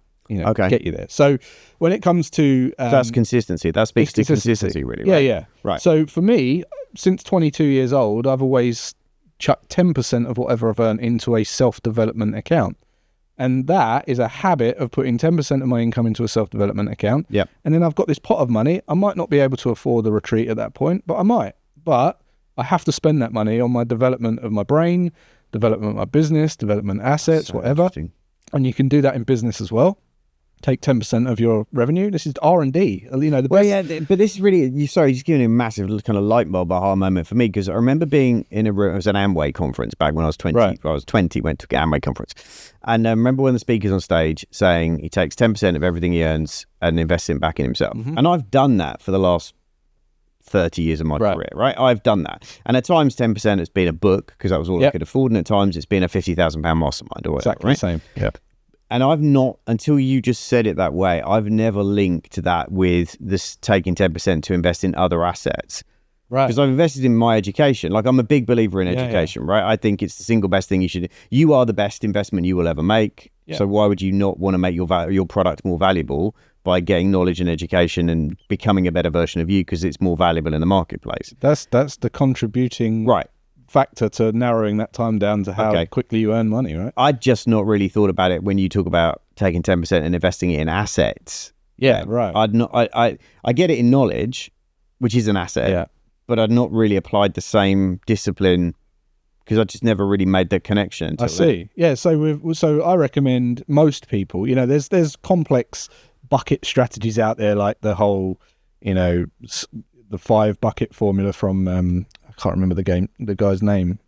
get you there. So when it comes to that's consistency. That speaks to consistency, really. Right? Yeah. Right. So for me, since 22 years old, I've always chucked 10% of whatever I've earned into a self-development account. And that is a habit of putting 10% of my income into a self-development account. Yeah. And then I've got this pot of money. I might not be able to afford the retreat at that point, but I might. But I have to spend that money on my development of my brain, development of my business, development assets, whatever. And you can do that in business as well. Take 10% of your revenue. This is R&D. You know, but this is really, just giving a massive kind of light bulb aha moment for me, because I remember being in a room. It was an Amway conference back when I was 20. Right. I was 20, went to an Amway conference. And I remember when the speaker's on stage saying he takes 10% of everything he earns and invests it back in himself. Mm-hmm. And I've done that for the last 30 years of my career, right? I've done that. And at times 10% has been a book, because that was all I could afford. And at times it's been a £50,000 mastermind or whatever. Exactly the same. Yep. And I've not, until you just said it that way, I've never linked that with this taking 10% to invest in other assets. Right. Because I've invested in my education. Like, I'm a big believer in education, right? I think it's the single best thing you should do. You are the best investment you will ever make. Yeah. So why would you not want to make your product more valuable by getting knowledge and education and becoming a better version of you, because it's more valuable in the marketplace? That's the contributing factor to narrowing that time down to how quickly you earn money, right? I'd just not really thought about it when you talk about taking 10% and investing it in assets. Yeah, right. I get it in knowledge, which is an asset. Yeah. but I'd not really applied the same discipline because I just never really made that connection. I see. Yeah. So I recommend most people, there's complex bucket strategies out there, like the whole, the 5 bucket formula from, I can't remember the guy's name,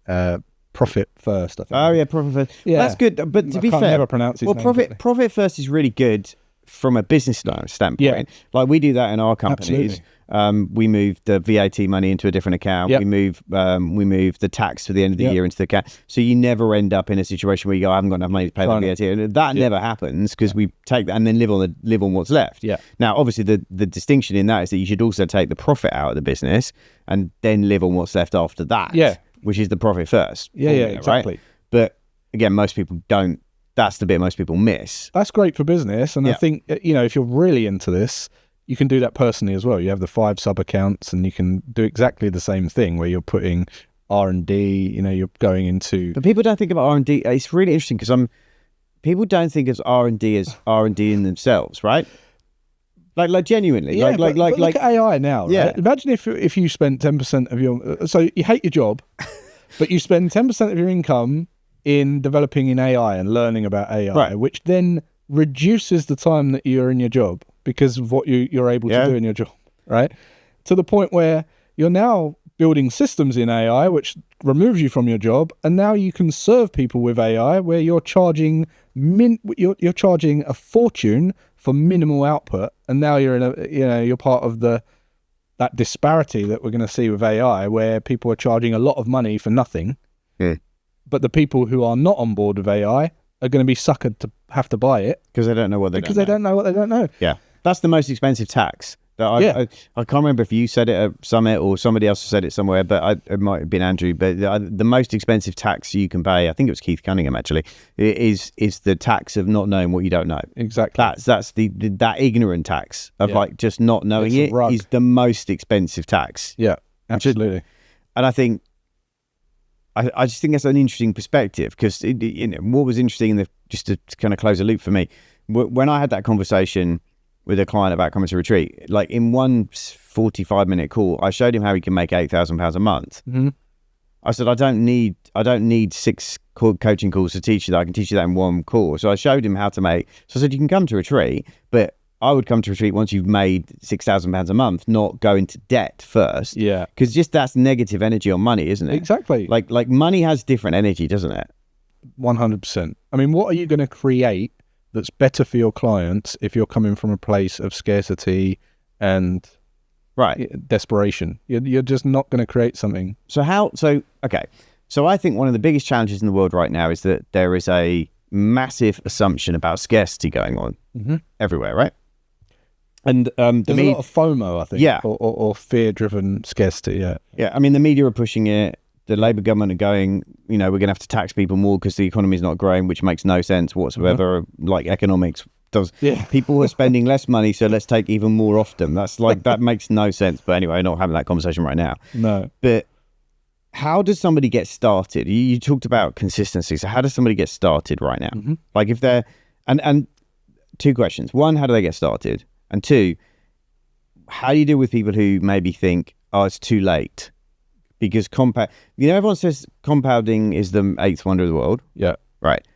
Profit First, I think. Oh yeah, Profit First. Yeah. That's good. But to be fair, never pronounce his name. Profit First is really good from a business standpoint. Yeah. Like we do that in our companies. We move the VAT money into a different account. Yep. We move the tax for the end of the year into the account. So you never end up in a situation where you go, I haven't got enough money to pay the VAT. And that never happens because we take that and then live on what's left. Yeah. Now, obviously, the distinction in that is that you should also take the profit out of the business and then live on what's left after that. Yeah. Which is the profit first. Yeah, exactly. Right? But again, most people don't. That's the bit most people miss. That's great for business. And I think, if you're really into this, you can do that personally as well. You have the 5 sub accounts and you can do exactly the same thing where you're putting R&D, you're going into... But people don't think about R&D. It's really interesting because people don't think of R&D as R&D in themselves, right? Like genuinely. Yeah, but look at AI now, right? Yeah. Imagine if you spent 10% of your... So you hate your job, but you spend 10% of your income in developing in AI and learning about AI, right, which then reduces the time that you're in your job because of what you're able to do in your job, right? To the point where you're now building systems in AI, which removes you from your job, and now you can serve people with AI where you're charging you're charging a fortune for minimal output, and now you're in you're part of that disparity that we're going to see with AI, where people are charging a lot of money for nothing. But the people who are not on board with AI are going to be suckered to have to buy it because they don't know what they don't know what they don't know. Yeah, that's the most expensive tax. I can't remember if you said it at Summit or somebody else said it somewhere, but it might have been Andrew. But the most expensive tax you can pay, I think it was Keith Cunningham actually, is the tax of not knowing what you don't know. Exactly. That's that ignorant tax of like just not knowing is the most expensive tax. Yeah, absolutely. And I think. I just think that's an interesting perspective because what was interesting just to kind of close a loop for me, when I had that conversation with a client about coming to retreat, like in one 45-minute call, I showed him how he can make £8,000 a month. Mm-hmm. I said, I don't need 6 coaching calls to teach you that. I can teach you that in one call. So I showed him how to make. So I said, you can come to retreat, but I would come to retreat once you've made £6,000 a month, not go into debt first. Yeah. Because just that's negative energy on money, isn't it? Exactly. Like money has different energy, doesn't it? 100%. I mean, what are you going to create that's better for your clients if you're coming from a place of scarcity and desperation? You're just not going to create something. So I think one of the biggest challenges in the world right now is that there is a massive assumption about scarcity going on everywhere, right? And there's a lot of FOMO, I think, or fear-driven scarcity. Yeah. I mean, the media are pushing it. The Labour government are going, we're going to have to tax people more because the economy is not growing, which makes no sense whatsoever. Like economics does. Yeah. People are spending less money, so let's take even more off them. That's like that makes no sense. But anyway, not having that conversation right now. No. But how does somebody get started? You talked about consistency. So how does somebody get started right now? Mm-hmm. Like if they're and 2 questions. 1, how do they get started? And 2, how do you deal with people who maybe think, oh, it's too late? Because everyone says compounding is the 8th wonder of the world. Yeah. Right.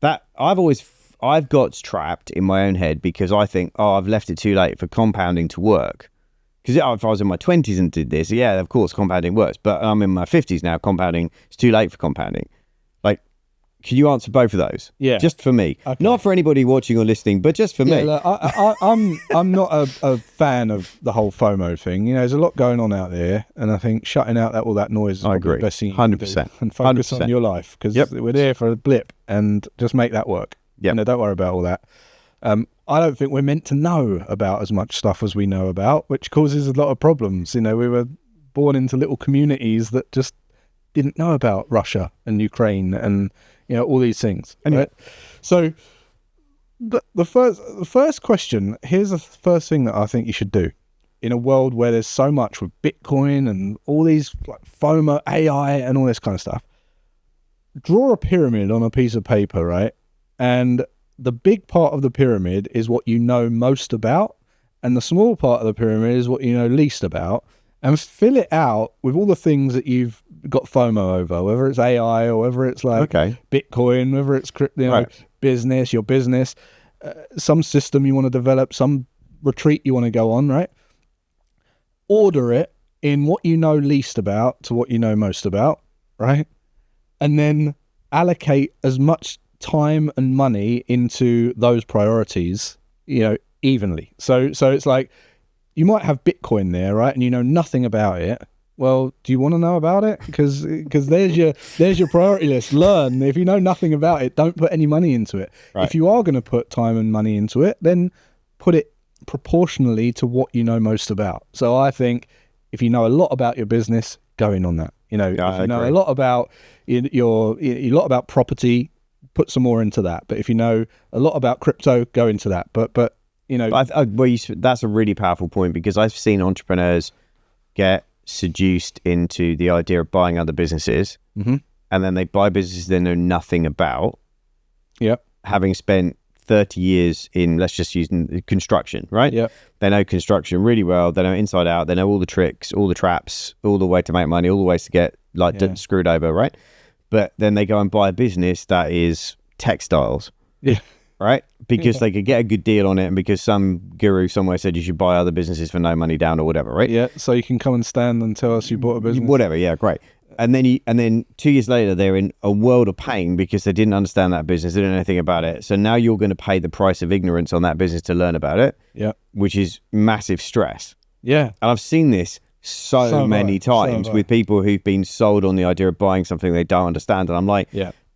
That I've got trapped in my own head because I think, oh, I've left it too late for compounding to work. Because if I was in my 20s and did this, yeah, of course, compounding works. But I'm in my 50s now, it's too late for compounding. Like, can you answer both of those? Yeah. Just for me. Okay. Not for anybody watching or listening, but just for me. Look, I'm not a fan of the whole FOMO thing. There's a lot going on out there, and I think shutting out all that noise is probably the best thing you can do. 100%. And focus 100%. On your life, because we're there for a blip, and just make that work. Yeah. Don't worry about all that. I don't think we're meant to know about as much stuff as we know about, which causes a lot of problems. We were born into little communities that just didn't know about Russia and Ukraine and all these things. Anyway. Right? So the first question, here's the first thing that I think you should do in a world where there's so much with Bitcoin and all these like FOMO, AI and all this kind of stuff. Draw a pyramid on a piece of paper, right? And the big part of the pyramid is what you know most about, and the small part of the pyramid is what you know least about. and fill it out with all the things that you've got FOMO over, whether it's AI or whether it's like Bitcoin, whether it's crypto, business, your business, some system you want to develop, some retreat you want to go on, right? Order it in what you know least about to what you know most about, right? And then allocate as much time and money into those priorities, evenly. So it's like, you might have Bitcoin there, right? And you know nothing about it. Well, do you want to know about it? Because there's your priority list. Learn. If you know nothing about it, don't put any money into it. Right. If you are going to put time and money into it, then put it proportionally to what you know most about. So I think if you know a lot about your business, go in on that. If you know a lot about a lot about property, put some more into that. But if you know a lot about crypto, go into that. But that's a really powerful point, because I've seen entrepreneurs get seduced into the idea of buying other businesses, and then they buy businesses they know nothing about. Yep. Having spent 30 years in, let's just use construction, right? Yeah. They know construction really well. They know inside out. They know all the tricks, all the traps, all the way to make money, all the ways to get screwed over, right? But then they go and buy a business that is textiles. Yeah. Right? Because they could get a good deal on it, and because some guru somewhere said you should buy other businesses for no money down or whatever, right? Yeah. So you can come and stand and tell us you bought a business. Whatever. Yeah. Great. And then 2 years later, they're in a world of pain because they didn't understand that business. They didn't know anything about it. So now you're going to pay the price of ignorance on that business to learn about it. Yeah. Which is massive stress. Yeah. And I've seen this so many times with people who've been sold on the idea of buying something they don't understand. And I'm like,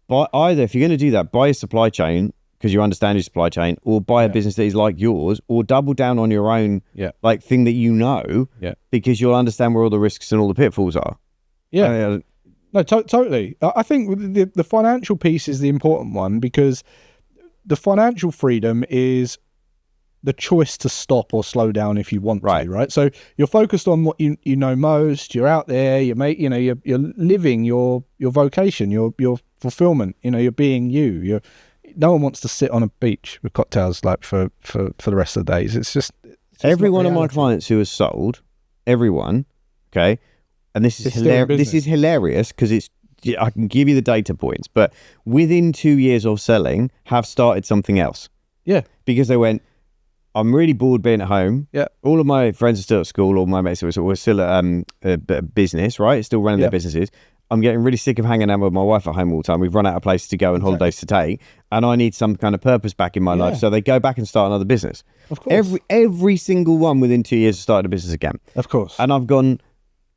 but either if you're going to do that, buy a supply chain because you understand your supply chain, or buy a business that is like yours, or double down on your own like thing that because you'll understand where all the risks and all the pitfalls are. Yeah. No, totally. I think the financial piece is the important one, because the financial freedom is the choice to stop or slow down if you want to, right? So you're focused on what you know most. You're out there. You're living your vocation, your fulfillment. You're being you. No one wants to sit on a beach with cocktails like for the rest of the days. It's just every one of my clients who has sold, everyone, okay. And this is hilarious. This is hilarious because I can give you the data points, but within 2 years of selling, have started something else. Yeah, because they went, I'm really bored being at home. Yeah, all of my friends are still at school. All my mates were still at a business, right? Still running their businesses. I'm getting really sick of hanging out with my wife at home all the time. We've run out of places to go and holidays to take, and I need some kind of purpose back in my life. So they go back and start another business. Of course, every single one within 2 years has started a business again. Of course, and I've gone.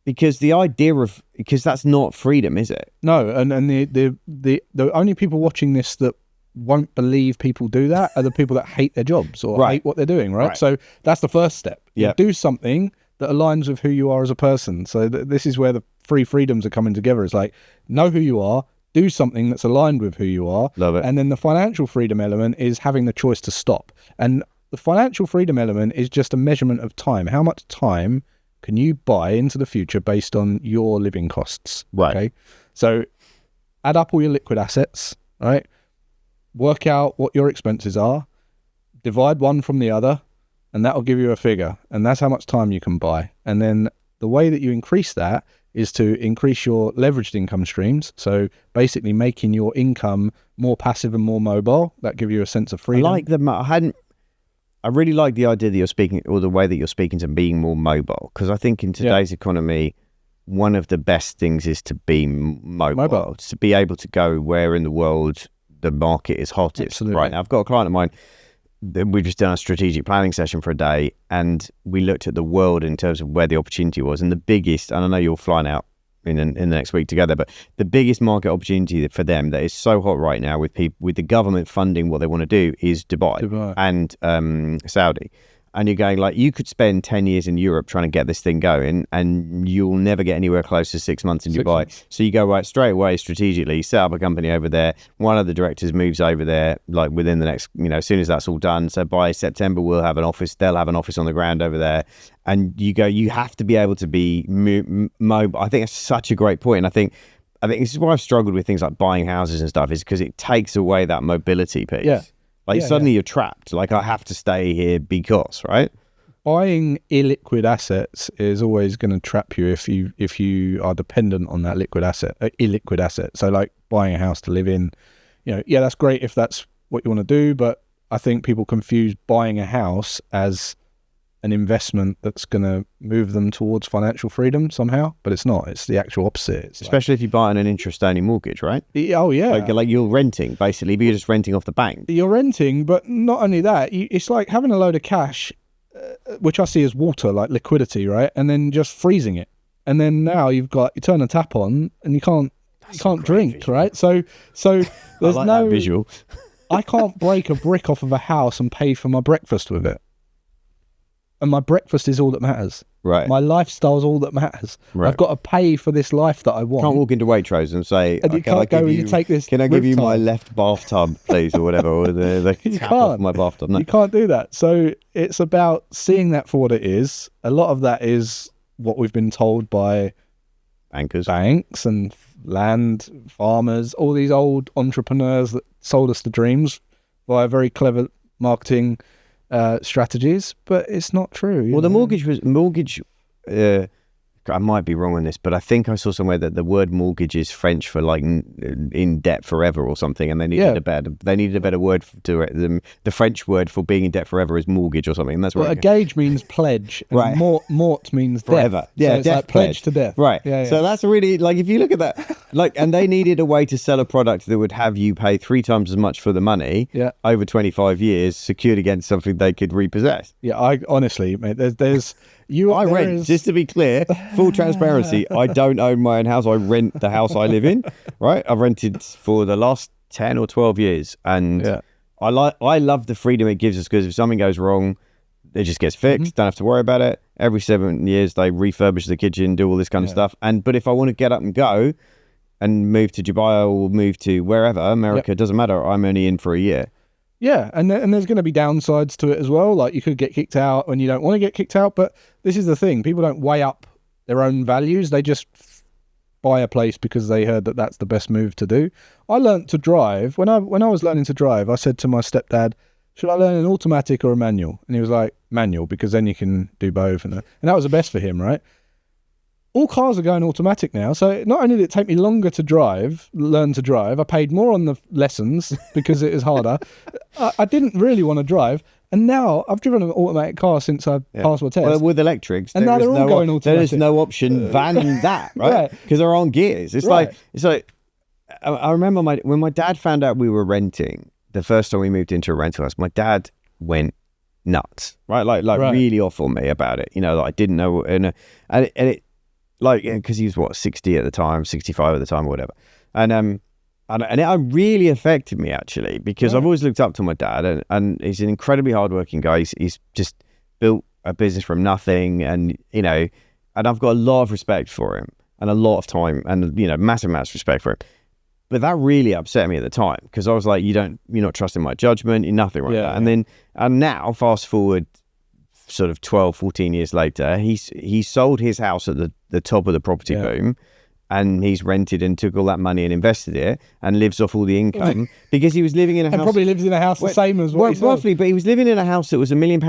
Because that's not freedom, is it? No, and the only people watching this that won't believe people do that are the people that hate their jobs or hate what they're doing, right? So that's the first step. Yeah. Do something that aligns with who you are as a person. So this is where the three freedoms are coming together. It's like, know who you are, do something that's aligned with who you are. Love it. And then the financial freedom element is having the choice to stop. And the financial freedom element is just a measurement of time. How much time can you buy into the future based on your living costs? Right. Okay. So add up all your liquid assets, right? Work out what your expenses are, divide one from the other, and that'll give you a figure. And that's how much time you can buy. And then the way that you increase that is to increase your leveraged income streams. So basically making your income more passive and more mobile. That gives you a sense of freedom. I really like the idea that you're speaking, or the way that you're speaking to being more mobile, because I think in today's economy, one of the best things is to be mobile, to be able to go where in the world the market is hottest. Absolutely. Right now, I've got a client of mine, we've just done a strategic planning session for a day, and we looked at the world in terms of where the opportunity was, and the biggest, and I know you're flying out in the next week together, but the biggest market opportunity for them that is so hot right now with the government funding what they want to do is Dubai. And Saudi. And you're going like, you could spend 10 years in Europe trying to get this thing going, and you'll never get anywhere close to 6 months in Dubai. So you go right straight away strategically, set up a company over there. One of the directors moves over there like within the next, as soon as that's all done. So by September, we'll have an office. They'll have an office on the ground over there. And you have to be able to be mobile. I think it's such a great point. And I think this is why I've struggled with things like buying houses and stuff, is because it takes away that mobility piece. Yeah. Like suddenly you're trapped. Like, I have to stay here because, right? buying illiquid assets is always going to trap you if you are dependent on that illiquid asset. So like buying a house to live in, yeah, that's great if that's what you want to do, but I think people confuse buying a house as an investment that's going to move them towards financial freedom somehow, but it's not. It's the actual opposite. Especially if you buy on an interest-only mortgage, right? Oh yeah, like you're renting basically, but you're just renting off the bank. You're renting, but not only that, it's like having a load of cash, which I see as water, like liquidity, right? And then just freezing it, and then now you turn the tap on and you can't drink, visual. Right? So there's like no that visual. I can't break a brick off of a house and pay for my breakfast with it. And my breakfast is all that matters. Right. My lifestyle is all that matters. Right. I've got to pay for this life that I want. Can't walk into Waitrose and say, and you can't go and you take this. Can I give you my left bathtub, please, or whatever, or the tap off my bathtub? No. You can't do that. So it's about seeing that for what it is. A lot of that is what we've been told by banks and land farmers, all these old entrepreneurs that sold us the dreams via very clever marketing strategies, but it's not true. Well, the mortgage. I might be wrong on this, but I think I saw somewhere that the word mortgage is French for like in debt forever or something, and they needed a better word to it. The French word for being in debt forever is mortgage or something, and that's a gage means pledge, and right? Mort means forever. Death. Yeah, so it's death like pledge to death. Right. Yeah. So that's really like if you look at that, like, and they needed a way to sell a product that would have you pay 3 times as much for the money. Yeah. Over 25 years, secured against something they could repossess. Yeah, I honestly, mate, there's. I rent, just to be clear, full transparency, I don't own my own house. I rent the house I live in, right? I've rented for the last 10 or 12 years. And I love the freedom it gives us, because if something goes wrong, it just gets fixed. Don't have to worry about it. Every 7 years, they refurbish the kitchen, do all this kind of stuff. But if I want to get up and go and move to Dubai or move to wherever, America, doesn't matter. I'm only in for a year. Yeah, and there's going to be downsides to it as well. Like you could get kicked out when you don't want to get kicked out. But this is the thing: people don't weigh up their own values. They just buy a place because they heard that that's the best move to do. I learnt to drive when I was learning to drive. I said to my stepdad, "Should I learn an automatic or a manual?" And he was like, "Manual, because then you can do both." And that was the best for him, right? All cars are going automatic now, so not only did it take me longer to learn to drive, I paid more on the lessons because it is harder. I didn't really want to drive, and now I've driven an automatic car since I passed my test. Well, with electrics, and now they're all going automatic. There is no option than that, right? Because they're on gears. It's like I remember when my dad found out we were renting the first time we moved into a rental house. My dad went nuts, right? Like really off on me about it. That I didn't know, and it. Like, because he was 60 at the time, 65 at the time, or whatever, and it really affected me actually, because I've always looked up to my dad, and he's an incredibly hardworking guy. He's just built a business from nothing, and and I've got a lot of respect for him, and a lot of time, and massive respect for him. But that really upset me at the time, because I was like, you're not trusting my judgment, you're nothing like that. And now fast forward sort of 12, 14 years later, he sold his house at the top of the property boom, and he's rented and took all that money and invested it and lives off all the income because he was living in a house. And probably lives in a house the same as what he sold. Roughly, but he was living in a house that was £1 million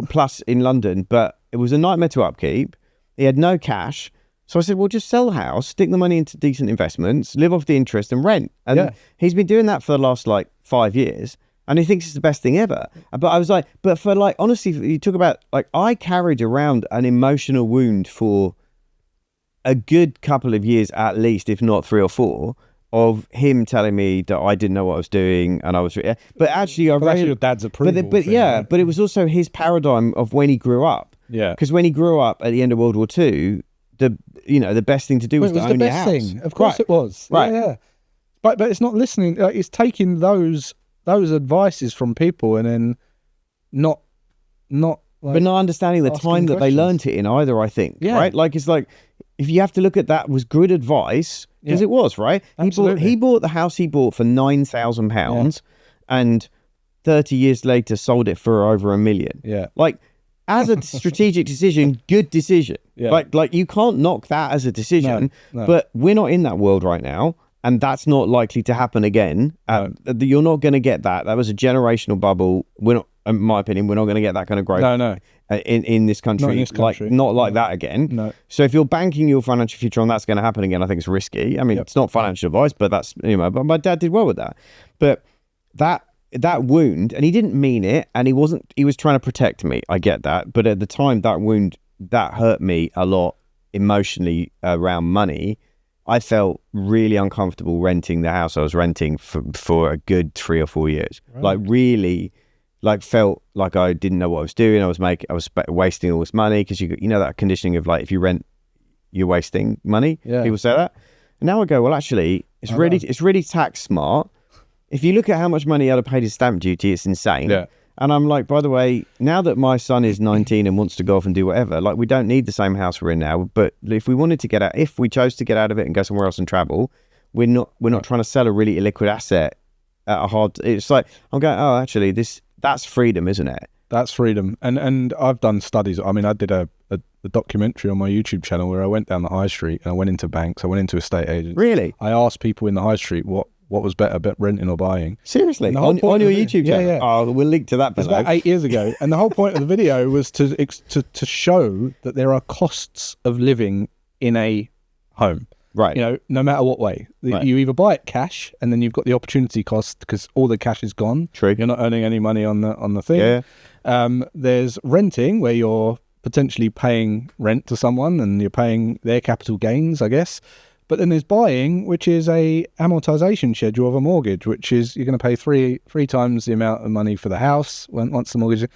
plus in London, but it was a nightmare to upkeep. He had no cash. So I said, well, just sell the house, stick the money into decent investments, live off the interest and rent. And he's been doing that for the last 5 years. And he thinks it's the best thing ever. But I was like, but for honestly, you talk about, I carried around an emotional wound for a good couple of years at least, if not 3 or 4, of him telling me that I didn't know what I was doing, and I was. But actually, that's your dad's approval. But it was also his paradigm of when he grew up. Yeah. Because when he grew up at the end of World War II, the best thing to do was to own your house. It was the best thing. Of course, it was. Right. Yeah. But it's not listening. It's taking those advices from people and then not but not understanding the time that they learned it in either, I think. Right? It's like, if you have to look at that was good advice, because it was, right? He bought the house he bought for £9,000 and 30 years later sold it for over £1 million. Yeah. As a strategic decision, good decision. Yeah. You can't knock that as a decision, no. But we're not in that world right now. And that's not likely to happen again. You're not going to get that. That was a generational bubble. We're not, in my opinion, we're not going to get that kind of growth. No. in this country. Not in this country. Like not like that again. No. So if you're banking your financial future on that's going to happen again, I think it's risky. I mean, it's not financial advice, but that's, you know, but my dad did well with that. But that wound, and he didn't mean it, and he was trying to protect me. I get that. But at the time, that wound, that hurt me a lot emotionally around money. I felt really uncomfortable renting the house I was renting for a good 3 or 4 years. Right. Like really, like felt like I didn't know what I was doing. I was wasting all this money, because you know that conditioning of like, if you rent, you're wasting money. Yeah. People say that. And now I go, well, actually, it's really tax smart. If you look at how much money I'd have paid in stamp duty, it's insane. Yeah. And I'm like, by the way, now that my son is 19 and wants to go off and do whatever, like we don't need the same house we're in now. But if we wanted to get out, if we chose to get out of it and go somewhere else and travel, we're not trying to sell a really illiquid asset at a hard. It's like I'm going, oh, actually, that's freedom, isn't it? That's freedom. And I've done studies. I mean, I did a documentary on my YouTube channel where I went down the high street and I went into banks, I went into estate agents. Really? I asked people in the high street what was better, renting or buying. Seriously? On your YouTube channel? Yeah. Oh, we'll link to that below. It was about 8 years ago. And the whole point of the video was to show that there are costs of living in a home. Right. You know, no matter what way. Right. You either buy it cash, and then you've got the opportunity cost because all the cash is gone. True. You're not earning any money on the thing. Yeah. There's renting, where you're potentially paying rent to someone and you're paying their capital gains, I guess. But then there's buying, which is a amortization schedule of a mortgage, which is you're going to pay three times the amount of money for the house once the mortgage.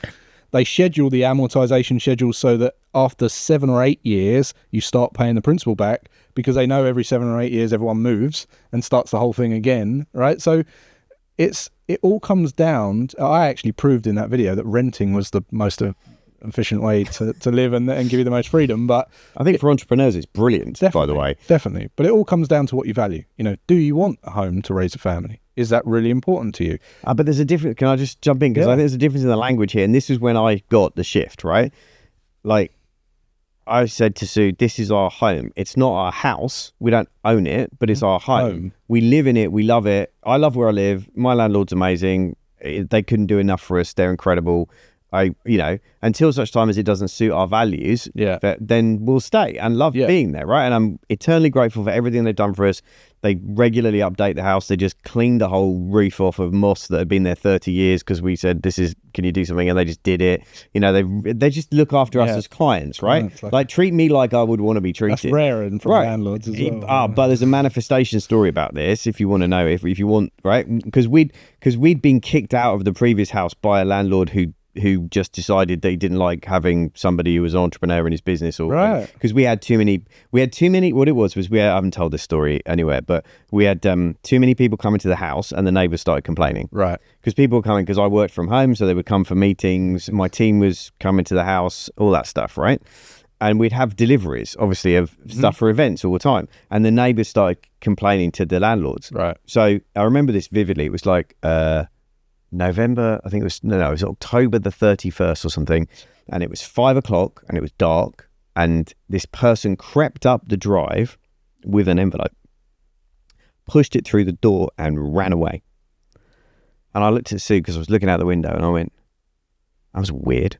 They schedule the amortization schedule so that after 7 or 8 years, you start paying the principal back, because they know every 7 or 8 years everyone moves and starts the whole thing again, right? So it all comes down to, I actually proved in that video that renting was the most efficient way to live and give you the most freedom. But I think for entrepreneurs it's brilliant, by the way. Definitely. But it all comes down to what you value. You know, do you want a home to raise a family? Is that really important to you? But there's a difference. Can I just jump in? Because I think there's a difference in the language here. And this is when I got the shift, right? Like I said to Sue, this is our home. It's not our house. We don't own it, but it's our home. We live in it. We love it. I love where I live. My landlord's amazing. They couldn't do enough for us. They're incredible. Until such time as it doesn't suit our values, then we'll stay and love being there, right? And I'm eternally grateful for everything they've done for us. They regularly update the house. They just cleaned the whole roof off of moss that had been there 30 years because we said, can you do something? And they just did it. You know, they just look after us as clients, right? Like treat me like I would want to be treated. That's rare and from landlords as well. But there's a manifestation story about this if you want to know, if you want, right? Because we'd been kicked out of the previous house by a landlord who just decided that he didn't like having somebody who was an entrepreneur in his business, or because we had too many. What it was I haven't told this story anywhere, but we had too many people coming to the house, and the neighbors started complaining. Right. Because people were coming, because I worked from home, so they would come for meetings. My team was coming to the house, all that stuff, right? And we'd have deliveries, obviously, of stuff for events all the time. And the neighbors started complaining to the landlords. Right. So I remember this vividly. It was like November, I think it was, it was October the 31st or something. And it was 5 o'clock and it was dark. And this person crept up the drive with an envelope, pushed it through the door and ran away. And I looked at Sue because I was looking out the window and I went, that was weird.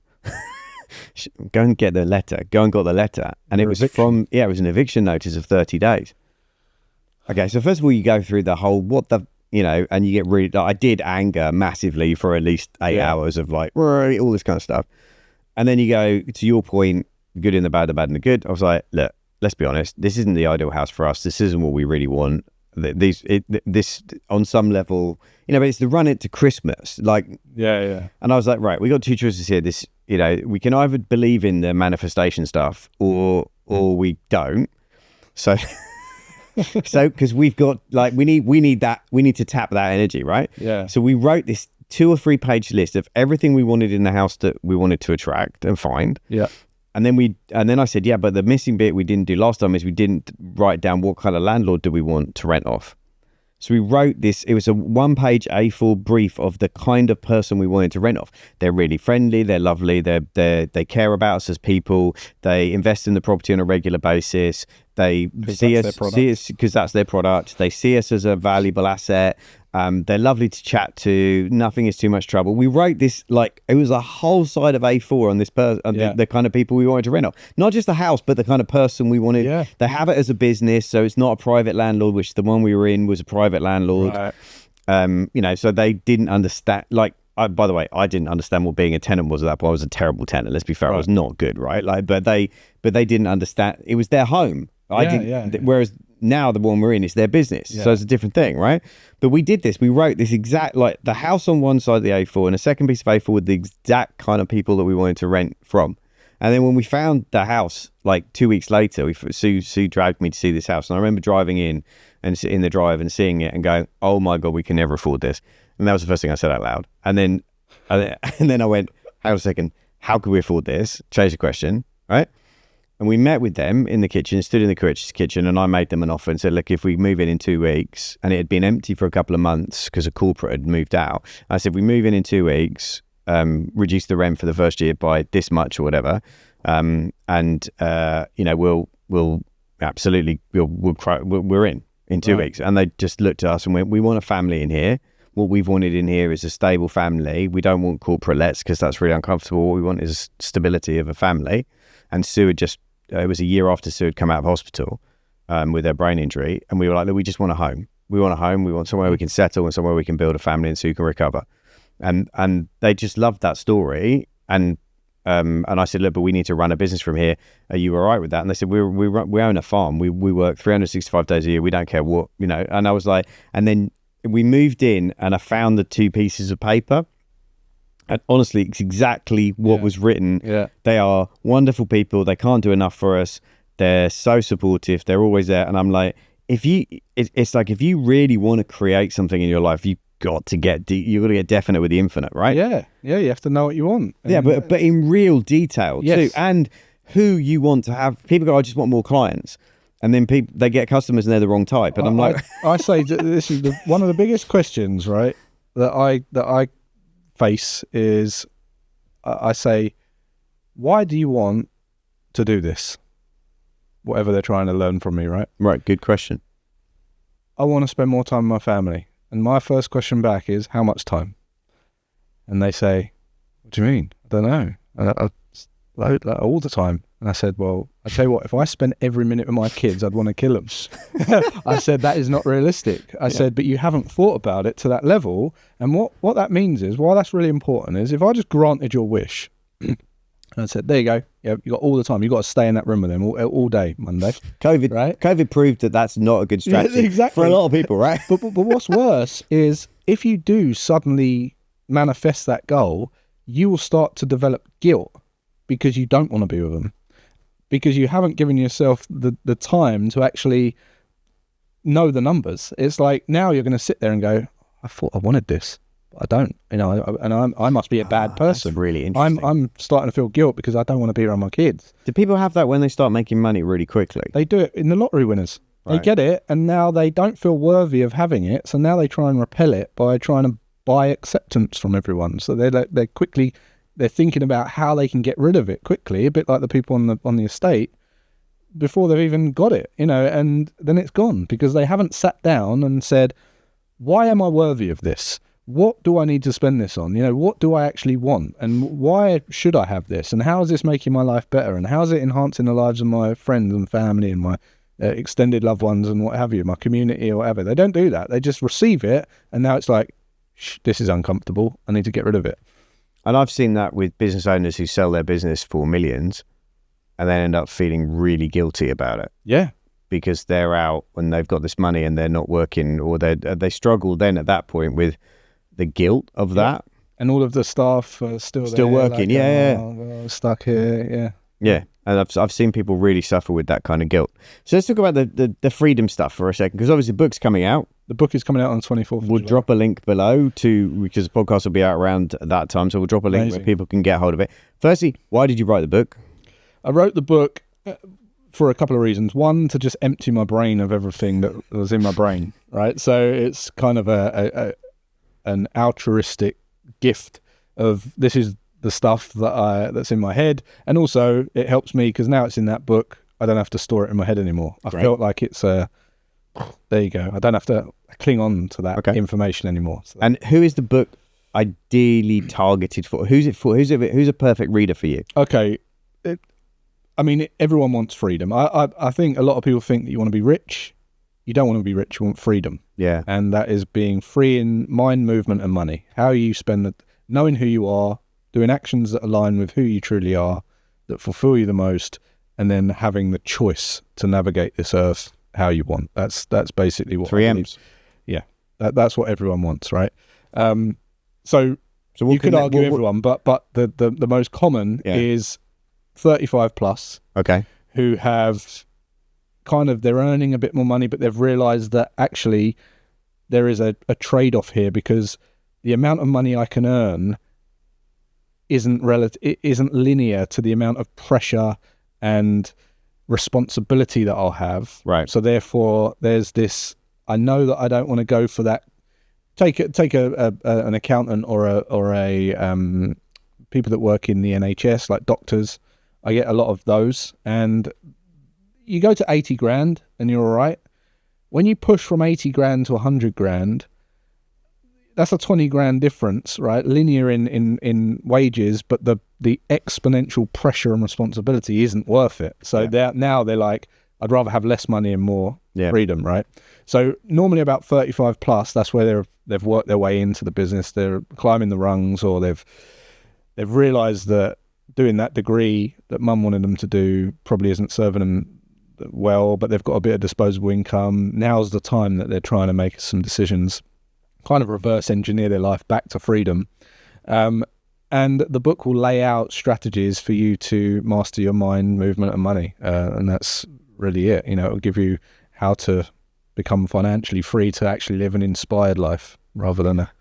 Go and get the letter. Go and got the letter. And it was it was an eviction notice of 30 days. Okay, so first of all, you go through the whole, and you get really, I did anger massively for at least 8 hours of like, all this kind of stuff. And then you go to your point, good in the bad and the good. I was like, look, let's be honest, this isn't the ideal house for us. This isn't what we really want. This on some level, but it's the run it to Christmas. Like, yeah. And I was like, right, we got two choices here. This, we can either believe in the manifestation stuff or we don't. So because we've got we need to tap that energy, right? Yeah. So we wrote this 2 or 3 page list of everything we wanted in the house that we wanted to attract and find. Yeah. And then I said, but the missing bit we didn't do last time is we didn't write down what kind of landlord do we want to rent off. So we wrote this, it was a 1-page A4 brief of the kind of person we wanted to rent off. They're really friendly, they're lovely, they care about us as people, they invest in the property on a regular basis, they see us because that's their product, they see us as a valuable asset, They're lovely to chat to. Nothing is too much trouble. We wrote this like it was a whole side of A4 on this the kind of people we wanted to rent off. Not just the house, but the kind of person we wanted. Yeah. They have it as a business, so it's not a private landlord, which the one we were in was a private landlord. Right. So they didn't understand. Like, by the way, I didn't understand what being a tenant was at that point. I was a terrible tenant. Let's be fair, I was not good, right? Like, but they didn't understand. It was their home. Whereas now the one we're in is their business, so it's a different thing, right? But we did this. We wrote this exact, like the house on one side of the A4 and a second piece of A4 with the exact kind of people that we wanted to rent from. And then when we found the house, like 2 weeks later, Sue dragged me to see this house, and I remember driving in the drive and seeing it and going, "Oh my God, we can never afford this." And that was the first thing I said out loud. And then I went, "Hang on a second, how could we afford this?" Change the question, right? And we met with them in the kitchen, stood in the kitchen, and I made them an offer and said, "Look, if we move in 2 weeks," and it had been empty for a couple of months because a corporate had moved out. I said, "We move in 2 weeks, reduce the rent for the first year by this much or whatever, we'll absolutely we're in 2 weeks." And they just looked at us and went, "We want a family in here. What we've wanted in here is a stable family. We don't want corporate lets because that's really uncomfortable. What we want is stability of a family." And Sue had it was a year after Sue had come out of hospital with her brain injury. And we were like, "Look, we just want a home. We want a home. We want somewhere we can settle and somewhere we can build a family and Sue can recover." And they just loved that story. And I said, "Look, but we need to run a business from here. Are you all right with that?" And they said, we own a farm. We work 365 days a year. We don't care what, And I was like, and then we moved in and I found the 2 pieces of paper. And honestly, it's exactly what was written. Yeah. They are wonderful people. They can't do enough for us. They're so supportive. They're always there. And I'm like, it's like, if you really want to create something in your life, you've got to get definite with the infinite, right? Yeah. You have to know what you want. And, but in real detail too, and who you want to have. People go, "I just want more clients," and then they get customers and they're the wrong type. And I'm like, I say this is one of the biggest questions, right? That I face is, I say, why do you want to do this? Whatever they're trying to learn from me, right? Right. Good question. I want to spend more time with my family. And my first question back is, how much time? And they say, "What do you mean?" "I don't know." And all the time. And I said, "Well, I tell you what, if I spent every minute with my kids, I'd want to kill them." I said, "That is not realistic." I said, "But you haven't thought about it to that level." And what that means is, why that's really important is, if I just granted your wish, and I said, "There you go. Yeah, you got all the time. You got to stay in that room with them all day, Monday." COVID proved that that's not a good strategy for a lot of people, right? But what's worse is, if you do suddenly manifest that goal, you will start to develop guilt because you don't want to be with them, because you haven't given yourself the time to actually know the numbers. It's like, now you're going to sit there and go, "I thought I wanted this, but I don't," and I must be a bad person. That's really interesting. I'm starting to feel guilt because I don't want to be around my kids. Do people have that when they start making money really quickly? They do it in the lottery winners. Right. They get it, and now they don't feel worthy of having it, so now they try and repel it by trying to buy acceptance from everyone. So they're thinking about how they can get rid of it quickly, a bit like the people on the estate, before they've even got it, and then it's gone because they haven't sat down and said, "Why am I worthy of this? What do I need to spend this on? What do I actually want? And why should I have this? And how is this making my life better? And how is it enhancing the lives of my friends and family and my extended loved ones and what have you, my community or whatever?" They don't do that. They just receive it, and now it's like, "This is uncomfortable. I need to get rid of it." And I've seen that with business owners who sell their business for millions and then end up feeling really guilty about it. Yeah. Because they're out and they've got this money and they're not working, or they struggle then at that point with the guilt of that. And all of the staff are still working. Like, stuck here. Yeah. And I've seen people really suffer with that kind of guilt. So let's talk about the freedom stuff for a second, because obviously the book's coming out. The book is coming out on the 24th. We'll drop a link below because the podcast will be out around that time. So we'll drop a link where people can get hold of it. Firstly, why did you write the book? I wrote the book for a couple of reasons. One, to just empty my brain of everything that was in my brain, right? So it's kind of an altruistic gift of, this is the stuff that's in my head, and also it helps me because now it's in that book. I don't have to store it in my head anymore. I felt like it's there you go. I don't have to cling on to that information anymore. So. And who is the book ideally targeted for? Who's it for? Who's a perfect reader for you? Okay. Everyone wants freedom. I think a lot of people think that you want to be rich. You don't want to be rich. You want freedom. Yeah. And that is being free in mind, movement, and money. How you spend it, knowing who you are, doing actions that align with who you truly are, that fulfill you the most, and then having the choice to navigate this earth how you want. That's basically what 3 M's. Yeah. That's what everyone wants, right? So you could argue everyone, but the most common is 35 plus. Okay. Who have they're earning a bit more money, but they've realized that actually there is a trade-off here, because the amount of money I can earn isn't linear to the amount of pressure and responsibility that I'll have. Right. So therefore there's this, I know that I don't want to go for that. Take an accountant or a people that work in the NHS, like doctors. I get a lot of those, and you go to 80 grand and you're all right. When you push from 80 grand to 100 grand, that's a 20 grand difference, right? Linear in wages, but the exponential pressure and responsibility isn't worth it. So now they're like, I'd rather have less money and more freedom, right? So normally about 35 plus, that's where they've worked their way into the business. They're climbing the rungs, or they've realized that doing that degree that mum wanted them to do probably isn't serving them well, but they've got a bit of disposable income. Now's the time that they're trying to make some decisions, kind of reverse engineer their life back to freedom. And the book will lay out strategies for you to master your mind, movement, and money. And that's really it. It'll give you how to become financially free to actually live an inspired life rather than a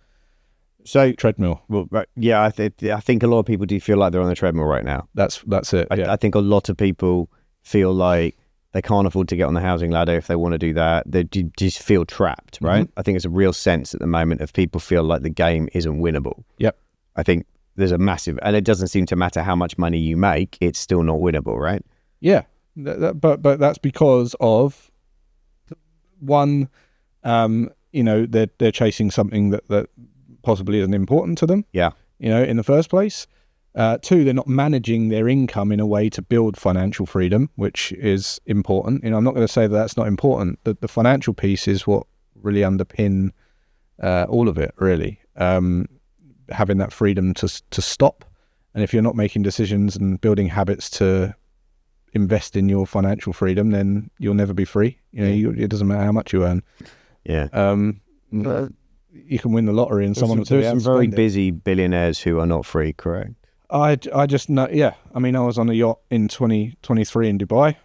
treadmill. Well, right, yeah, I think a lot of people do feel like they're on the treadmill right now. That's it. I think a lot of people feel like they can't afford to get on the housing ladder if they want to do that. They just feel trapped, right? Mm-hmm. I think it's a real sense at the moment of people feel like the game isn't winnable. Yep. I think there's a massive, and it doesn't seem to matter how much money you make, it's still not winnable, right? Yeah, but that's because of one, they're chasing something that possibly isn't important to them. Yeah. In the first place. 2, they're not managing their income in a way to build financial freedom, which is important. I'm not going to say that that's not important. The financial piece is what really underpin all of it, really. Having that freedom to stop. And if you're not making decisions and building habits to invest in your financial freedom, then you'll never be free. It doesn't matter how much you earn. Yeah. You can win the lottery and someone will tell you some very busy billionaires who are not free, correct? I just know, yeah. I was on a yacht in 2023 in Dubai.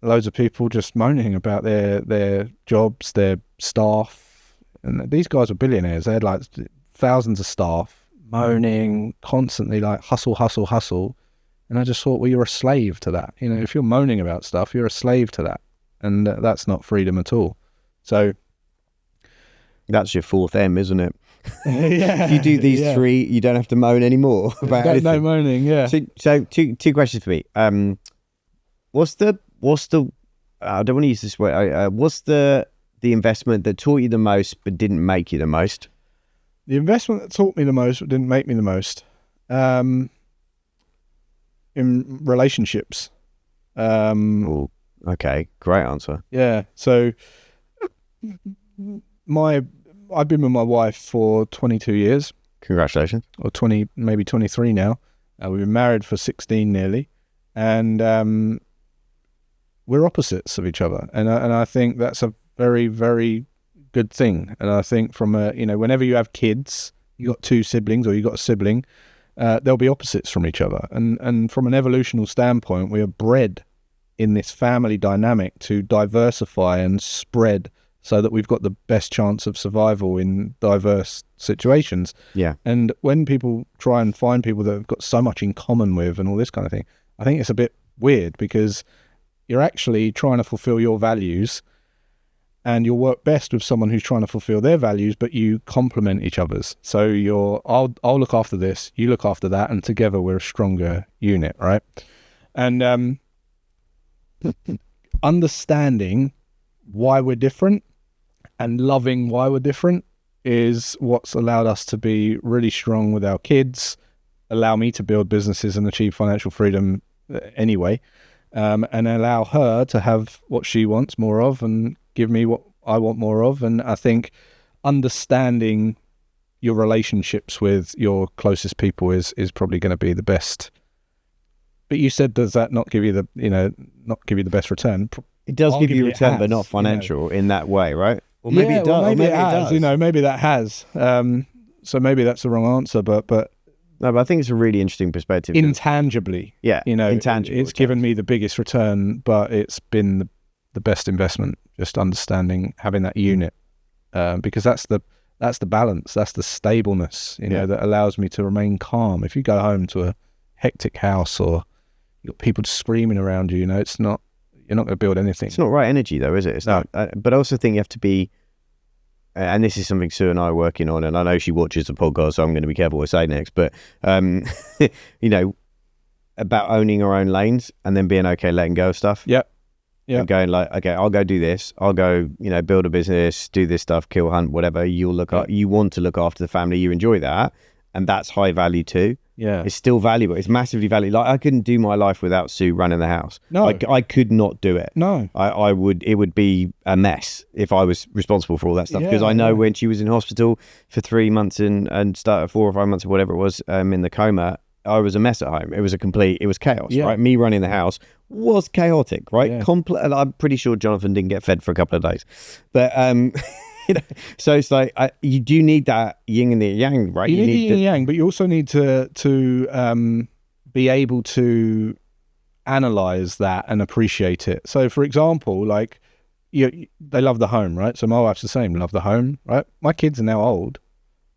Loads of people just moaning about their jobs, their staff. And these guys were billionaires. They had like thousands of staff moaning constantly, like hustle, hustle, hustle. And I just thought, well, you're a slave to that. If you're moaning about stuff, you're a slave to that. And that's not freedom at all. So that's your 4th M, isn't it? Yeah. If you do these 3, you don't have to moan anymore about anything. No moaning, yeah. So two questions for me. What's the I don't want to use this word. What's the investment that taught you the most but didn't make you the most? The investment that taught me the most but didn't make me the most, in relationships. Okay, great answer. Yeah. So I've been with my wife for 22 years. Congratulations. Or 20, maybe 23 now. We've been married for 16 nearly. And we're opposites of each other. And I think that's a very, very good thing. And I think from whenever you have kids, you got 2 siblings or you got a sibling, they'll be opposites from each other. And from an evolutional standpoint, we are bred in this family dynamic to diversify and spread so that we've got the best chance of survival in diverse situations. Yeah. And when people try and find people that have got so much in common with and all this kind of thing, I think it's a bit weird, because you're actually trying to fulfill your values, and you'll work best with someone who's trying to fulfill their values, but you complement each other's. So I'll look after this, you look after that, and together we're a stronger unit, right? And understanding why we're different and loving why we're different is what's allowed us to be really strong with our kids, allow me to build businesses and achieve financial freedom anyway, and allow her to have what she wants more of and give me what I want more of. And I think understanding your relationships with your closest people is probably going to be the best. But you said, does that not give you the, not give you the best return? It does give you return, but not financial in that way, right? Or maybe it does. Maybe it has. Maybe that has. So maybe that's the wrong answer, but no, but I think it's a really interesting perspective. Intangibly, intangible. It's given me the biggest return, but it's been the best investment. Just understanding, having that unit, because that's the balance, that's the stableness, that allows me to remain calm. If you go home to a hectic house or you've got people screaming around you, it's not. You're not going to build anything. It's not right energy, though, is it? It's not. But I also think you have to be, and this is something Sue and I are working on, and I know she watches the podcast, so I'm going to be careful what I say next. But about owning our own lanes and then being okay letting go of stuff. Yep. And going like, okay, I'll go do this. I'll go, build a business, do this stuff, kill, hunt, whatever. You want to look after the family. You enjoy that, and that's high value too. Yeah, it's still valuable. It's massively valuable. Like I couldn't do my life without Sue running the house. No, I could not do it. No, I would. It would be a mess if I was responsible for all that stuff. Because I know when she was in hospital for 3 months and started 4 or 5 months or whatever it was in the coma, I was a mess at home. It was chaos. Right, me running the house was chaotic. Right, I'm pretty sure Jonathan didn't get fed for a couple of days, but so it's like you do need that yin and the yang, right? You need the yin and yang, but you also need to be able to analyze that and appreciate it. So, for example, like they love the home, right? So my wife's the same, love the home, right? My kids are now old;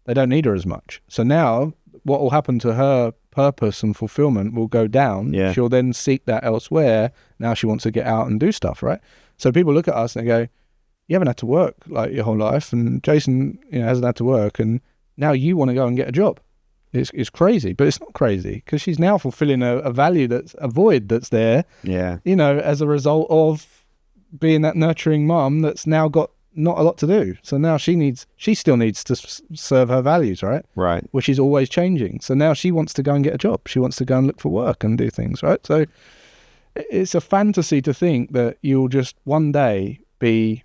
they don't need her as much. So now, what will happen to her purpose and fulfillment will go down. Yeah. She'll then seek that elsewhere. Now she wants to get out and do stuff, right? So people look at us and they go, you haven't had to work like your whole life, and Jason, hasn't had to work, and now you want to go and get a job. It's crazy, but it's not crazy because she's now fulfilling a value that's a void that's there. Yeah. As a result of being that nurturing mum that's now got not a lot to do. So now she still needs to serve her values, right? Right. Which is always changing. So now she wants to go and get a job. She wants to go and look for work and do things, right? So it's a fantasy to think that you'll just one day be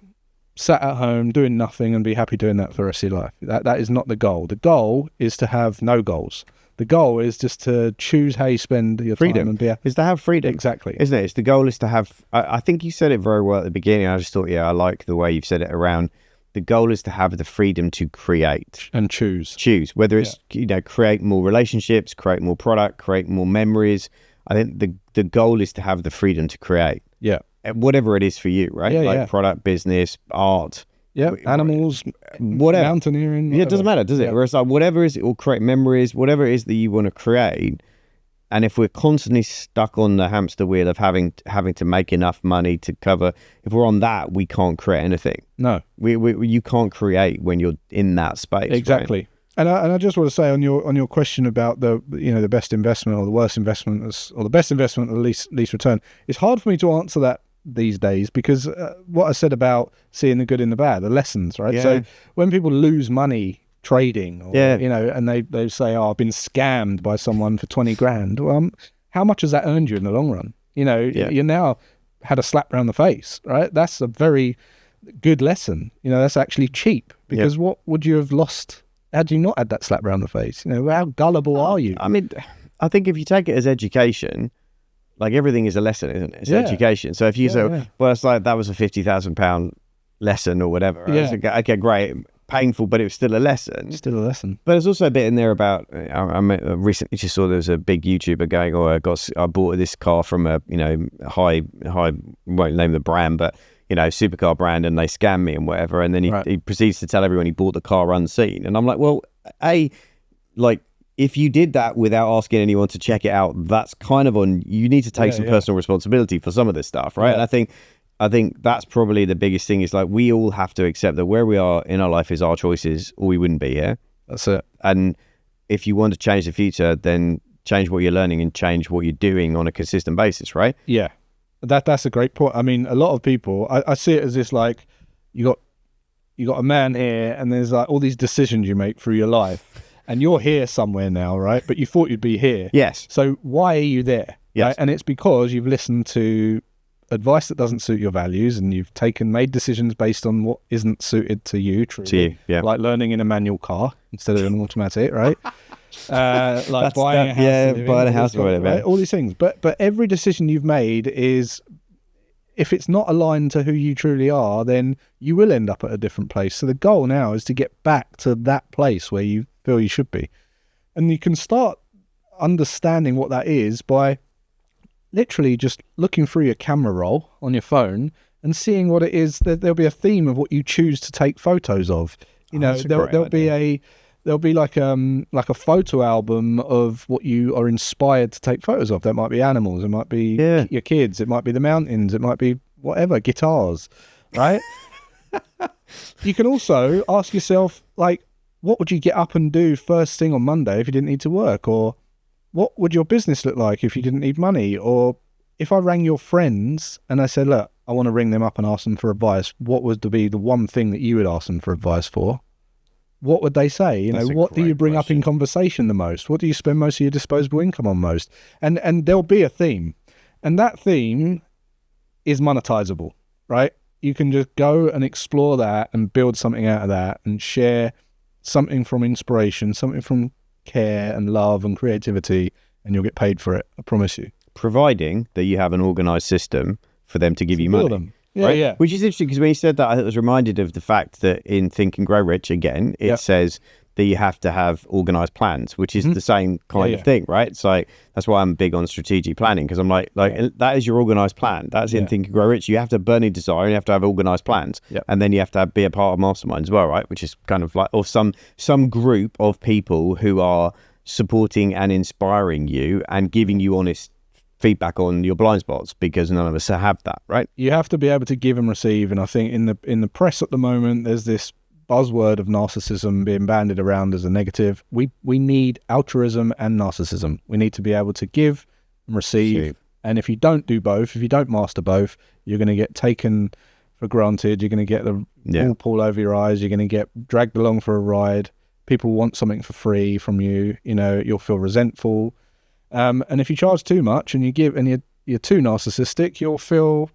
sat at home doing nothing and be happy doing that for the rest of your life. That is not the goal. The goal is to have no goals. The goal is just to choose how you spend your time and is to have freedom. Exactly. Isn't it? The goal is to have, I think you said it very well at the beginning. I just thought, I like the way you've said it around. The goal is to have the freedom to create. And choose. Whether it's, create more relationships, create more product, create more memories. I think the goal is to have the freedom to create. Yeah. Whatever it is for you, right? Product, business, art. Yeah, animals, whatever. Mountaineering. Whatever. Yeah, it doesn't matter, does it? Yeah. Where it's like whatever it is, it will create memories, whatever it is that you want to create. And if we're constantly stuck on the hamster wheel of having to make enough money to cover, if we're on that, we can't create anything. No, you can't create when you're in that space. Exactly. Right? And I just want to say on your question about the best investment or the worst investment or the best investment or the least return, it's hard for me to answer that these days because what I said about seeing the good in the bad, the lessons, right? Yeah. So when people lose money trading or, and they say, I've been scammed by someone for 20 grand. Well, how much has that earned you in the long run? You now had a slap around the face, right? That's a very good lesson. That's actually cheap because what would you have lost had you not had that slap around the face? How gullible are you? I mean, I think if you take it as education, like everything is a lesson, isn't it? It's education. So if you say, well, it's like that was a £50,000 lesson or whatever. Right? Yeah. Like, okay, great, painful, but it was still a lesson. Still a lesson. But there's also a bit in there about, I recently just saw there was a big YouTuber going, I bought this car from a, high, won't name the brand, but, supercar brand, and they scammed me and whatever. And then he proceeds to tell everyone he bought the car unseen. And I'm like, well, if you did that without asking anyone to check it out, that's kind of on, you need to take some personal responsibility for some of this stuff, right? Yeah. And I think that's probably the biggest thing is like, we all have to accept that where we are in our life is our choices, or we wouldn't be here. That's it. And if you want to change the future, then change what you're learning and change what you're doing on a consistent basis, right? Yeah. That's a great point. I mean, a lot of people, I see it as this, like, you got you got a man here, and there's like all these decisions you make through your life, and you're here somewhere now, right? But you thought you'd be here. Yes. So why are you there? Yes. Right? And it's because you've listened to advice that doesn't suit your values, and you've made decisions based on what isn't suited to you, truly. To you, yeah. Like learning in a manual car instead of an automatic, right? Like buying a house. Buying a house or whatever. Right? All these things. But every decision you've made is, if it's not aligned to who you truly are, then you will end up at a different place. So the goal now is to get back to that place where you feel you should be. And you can start understanding what that is by literally just looking through your camera roll on your phone and seeing what it is. There'll be a theme of what you choose to take photos of. You know, there'll be like a photo album of what you are inspired to take photos of. That might be animals, it might be your kids, it might be the mountains, it might be whatever, guitars, right? You can also ask yourself, like, what would you get up and do first thing on Monday if you didn't need to work? Or what would your business look like if you didn't need money? Or if I rang your friends and I said, look, I want to ring them up and ask them for advice, what would be the one thing that you would ask them for advice for? What would they say? You know, what do you bring up in conversation the most? What do you spend most of your disposable income on most? And there'll be a theme. And that theme is monetizable, right? You can just go and explore that and build something out of that and share something from inspiration, something from care and love and creativity, and you'll get paid for it. I promise you. Providing that you have an organized system for them to give you money. Them. Yeah, right? yeah. Which is interesting, because when you said that, I was reminded of the fact that in Think and Grow Rich, again, it says that you have to have organized plans, which is the same kind of thing, right? It's like, that's why I'm big on strategic planning, because I'm like that is your organized plan. That's in Think and Grow Rich. You have to have burning desire, and you have to have organized plans. And then you have to be a part of mastermind as well, right? Which is kind of like, or some group of people who are supporting and inspiring you and giving you honest feedback on your blind spots, because none of us have that, right? You have to be able to give and receive. And I think in the press at the moment, there's this buzzword of narcissism being bandied around as a negative. We need altruism and narcissism. We need to be able to give and receive. And if you don't do both, if you don't master both, you're going to get taken for granted. You're going to get the wool pulled over your eyes. You're going to get dragged along for a ride. People want something for free from you. You know, you'll feel resentful. And if you charge too much and you give, and you're too narcissistic, you'll feel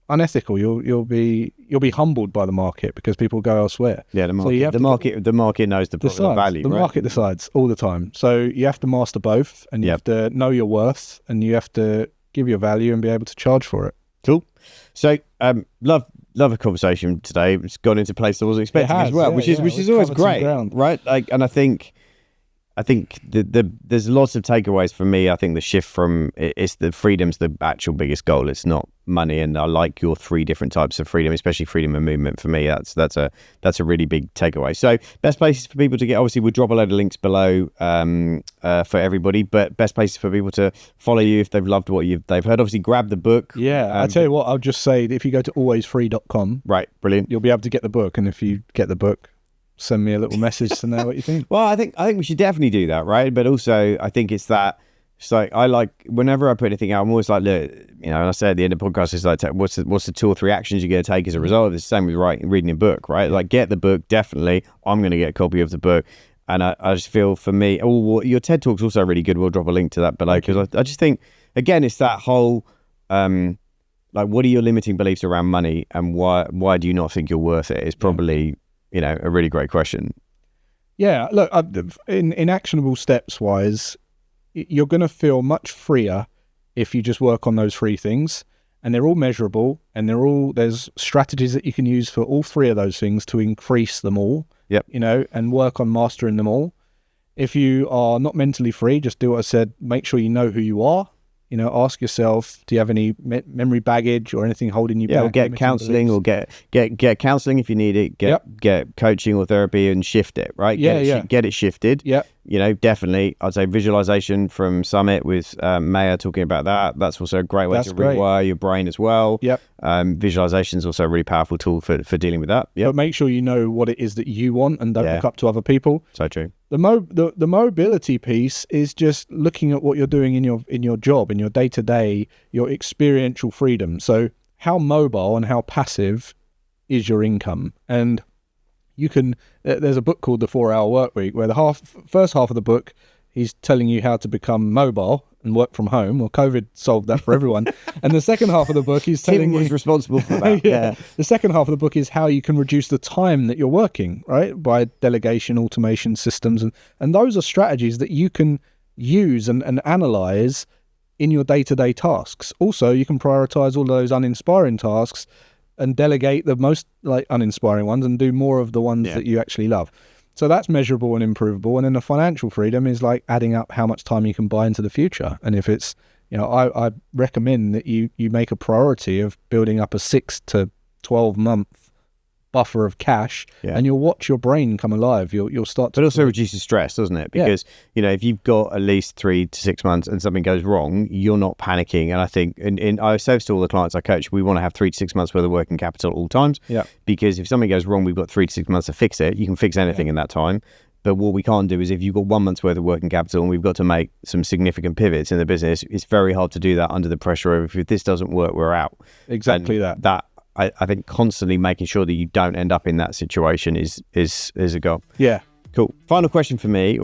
unethical. You'll be humbled by the market, because people go elsewhere. Yeah, the market, the market knows the value. The market decides all the time. So you have to master both, and you have to know your worth, and you have to give your value and be able to charge for it. Cool. So, love a conversation today. It's gone into a place I wasn't expecting as well, which is always great, right? Like, and I think there's lots of takeaways for me. I think the shift from it's the freedom's the actual biggest goal. It's not money. And I like your three different types of freedom, especially freedom of movement. For me, that's a really big takeaway. So best places for people to get, obviously we'll drop a load of links below for everybody, but best places for people to follow you if they've loved what they've heard. Obviously grab the book. I tell you what, I'll just say that if you go to alwaysfree.com, right, brilliant, you'll be able to get the book. And if you get the book, send me a little message to know what you think. Well, I think we should definitely do that, right? But also, I think it's like, I like, whenever I put anything out, I'm always like, look, you know, and I say at the end of the podcast, it's like, what's the 2 or 3 actions you're going to take as a result of this? Same with reading a book, right? Like, get the book, definitely. I'm going to get a copy of the book. And I just feel, for me, your TED Talk's also really good. We'll drop a link to that below, because I just think, again, it's that whole, like, what are your limiting beliefs around money, and why do you not think you're worth it? It's probably, you know, a really great question. Yeah, look, in actionable steps wise, you're going to feel much freer if you just work on those 3 things, and they're all measurable, and there's strategies that you can use for all 3 of those things to increase them all. You know, and work on mastering them all. If you are not mentally free, just do what I said. Make sure you know who you are. You know, ask yourself, do you have any memory baggage or anything holding you back? Or get counselling, or get counselling if you need it. Get coaching or therapy and shift it, right? Get it shifted. You know, definitely. I'd say visualization from Summit with Maya talking about that. That's also a great way to rewire your brain as well. Visualization is also a really powerful tool for dealing with that. But make sure you know what it is that you want, and don't look up to other people. So true. The mobility piece is just looking at what you're doing in your job, in your day-to-day, your experiential freedom. So how mobile and how passive is your income? And You can. There's a book called The 4-Hour Workweek where the first half of the book, he's telling you how to become mobile and work from home. Well, COVID solved that for everyone. And the second half of the book, he's telling you... was responsible for that. Yeah. The second half of the book is how you can reduce the time that you're working, right? By delegation, automation systems. And those are strategies that you can use and analyze in your day-to-day tasks. Also, you can prioritize all those uninspiring tasks and delegate the most uninspiring ones and do more of the ones that you actually love. So that's measurable and improvable. And then the financial freedom is like adding up how much time you can buy into the future. And if it's, I recommend that you make a priority of building up a 6 to 12 month buffer of cash, and you'll watch your brain come alive. You'll start to... But also reduces stress, doesn't it? Because, if you've got at least 3 to 6 months and something goes wrong, you're not panicking. And I think, I say to all the clients I coach, we want to have 3 to 6 months worth of working capital at all times. Yeah. Because if something goes wrong, we've got 3 to 6 months to fix it. You can fix anything in that time. But what we can't do is if you've got 1 month's worth of working capital and we've got to make some significant pivots in the business, it's very hard to do that under the pressure of if this doesn't work, we're out. Exactly. And that I think constantly making sure that you don't end up in that situation is a goal. Yeah. Cool. Final question for me,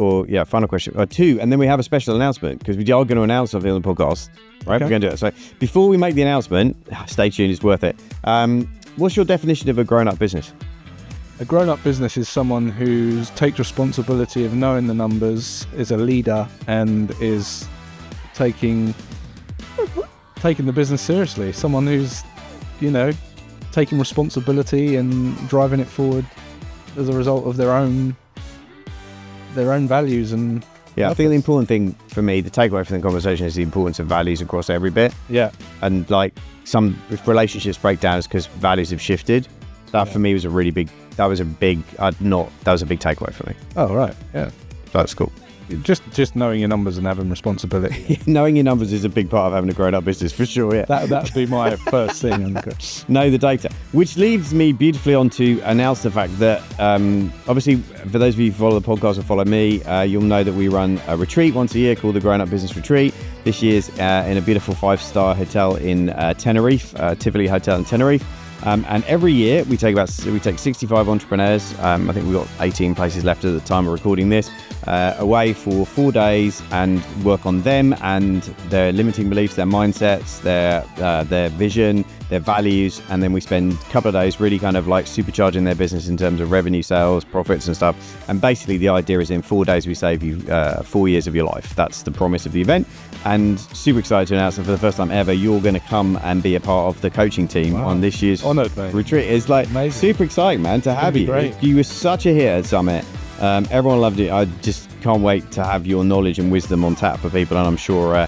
final question, or 2, and then we have a special announcement because we are going to announce something on the podcast, right? Okay. We're going to do it. So before we make the announcement, stay tuned, it's worth it. What's your definition of a grown-up business? A grown-up business is someone who takes responsibility of knowing the numbers, is a leader, and is taking the business seriously. Someone who's, taking responsibility and driving it forward as a result of their own values and I think the important thing for me, the takeaway from the conversation, is the importance of values across every bit. And some relationships break down is because values have shifted. That for me was a big takeaway for me. Oh right. That's cool. Just knowing your numbers and having responsibility. Knowing your numbers is a big part of having a grown-up business, for sure, That would be my first thing. Know the data. Which leads me beautifully on to announce the fact that, obviously, for those of you who follow the podcast or follow me, you'll know that we run a retreat once a year called the Grown-Up Business Retreat. This year's in a beautiful 5-star hotel in Tenerife, Tivoli Hotel in Tenerife. And every year we take 65 entrepreneurs. I think we've got 18 places left at the time of recording this, away for 4 days and work on them and their limiting beliefs, their mindsets, their vision, their values, and then we spend a couple of days really kind of like supercharging their business in terms of revenue, sales, profits and stuff. And basically the idea is in 4 days we save you 4 years of your life. That's the promise of the event. And super excited to announce that for the first time ever, you're going to come and be a part of the coaching team on this year's retreat. It's amazing. Super exciting, man, to have you. Great. You were such a hit at Summit. Everyone loved it. I just can't wait to have your knowledge and wisdom on tap for people, and I'm sure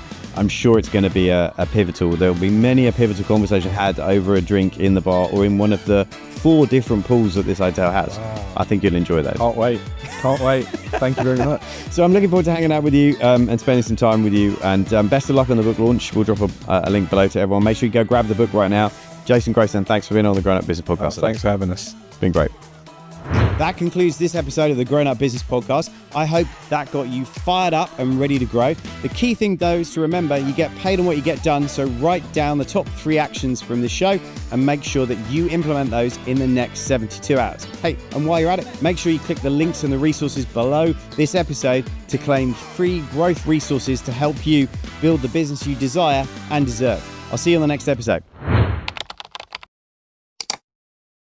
it's going to be a pivotal. There'll be many a pivotal conversation had over a drink in the bar or in one of the 4 different pools that this hotel has. Wow. I think you'll enjoy those. Can't wait. Thank you very much. So I'm looking forward to hanging out with you and spending some time with you. And best of luck on the book launch. We'll drop a link below to everyone. Make sure you go grab the book right now. Jason Graystone, thanks for being on the Grown Up Business Podcast. Thanks for having us. It's been great. That concludes this episode of the Grown Up Business Podcast. I hope that got you fired up and ready to grow. The key thing, though, is to remember you get paid on what you get done. So write down the top 3 actions from this show and make sure that you implement those in the next 72 hours. Hey, and while you're at it, make sure you click the links and the resources below this episode to claim free growth resources to help you build the business you desire and deserve. I'll see you on the next episode.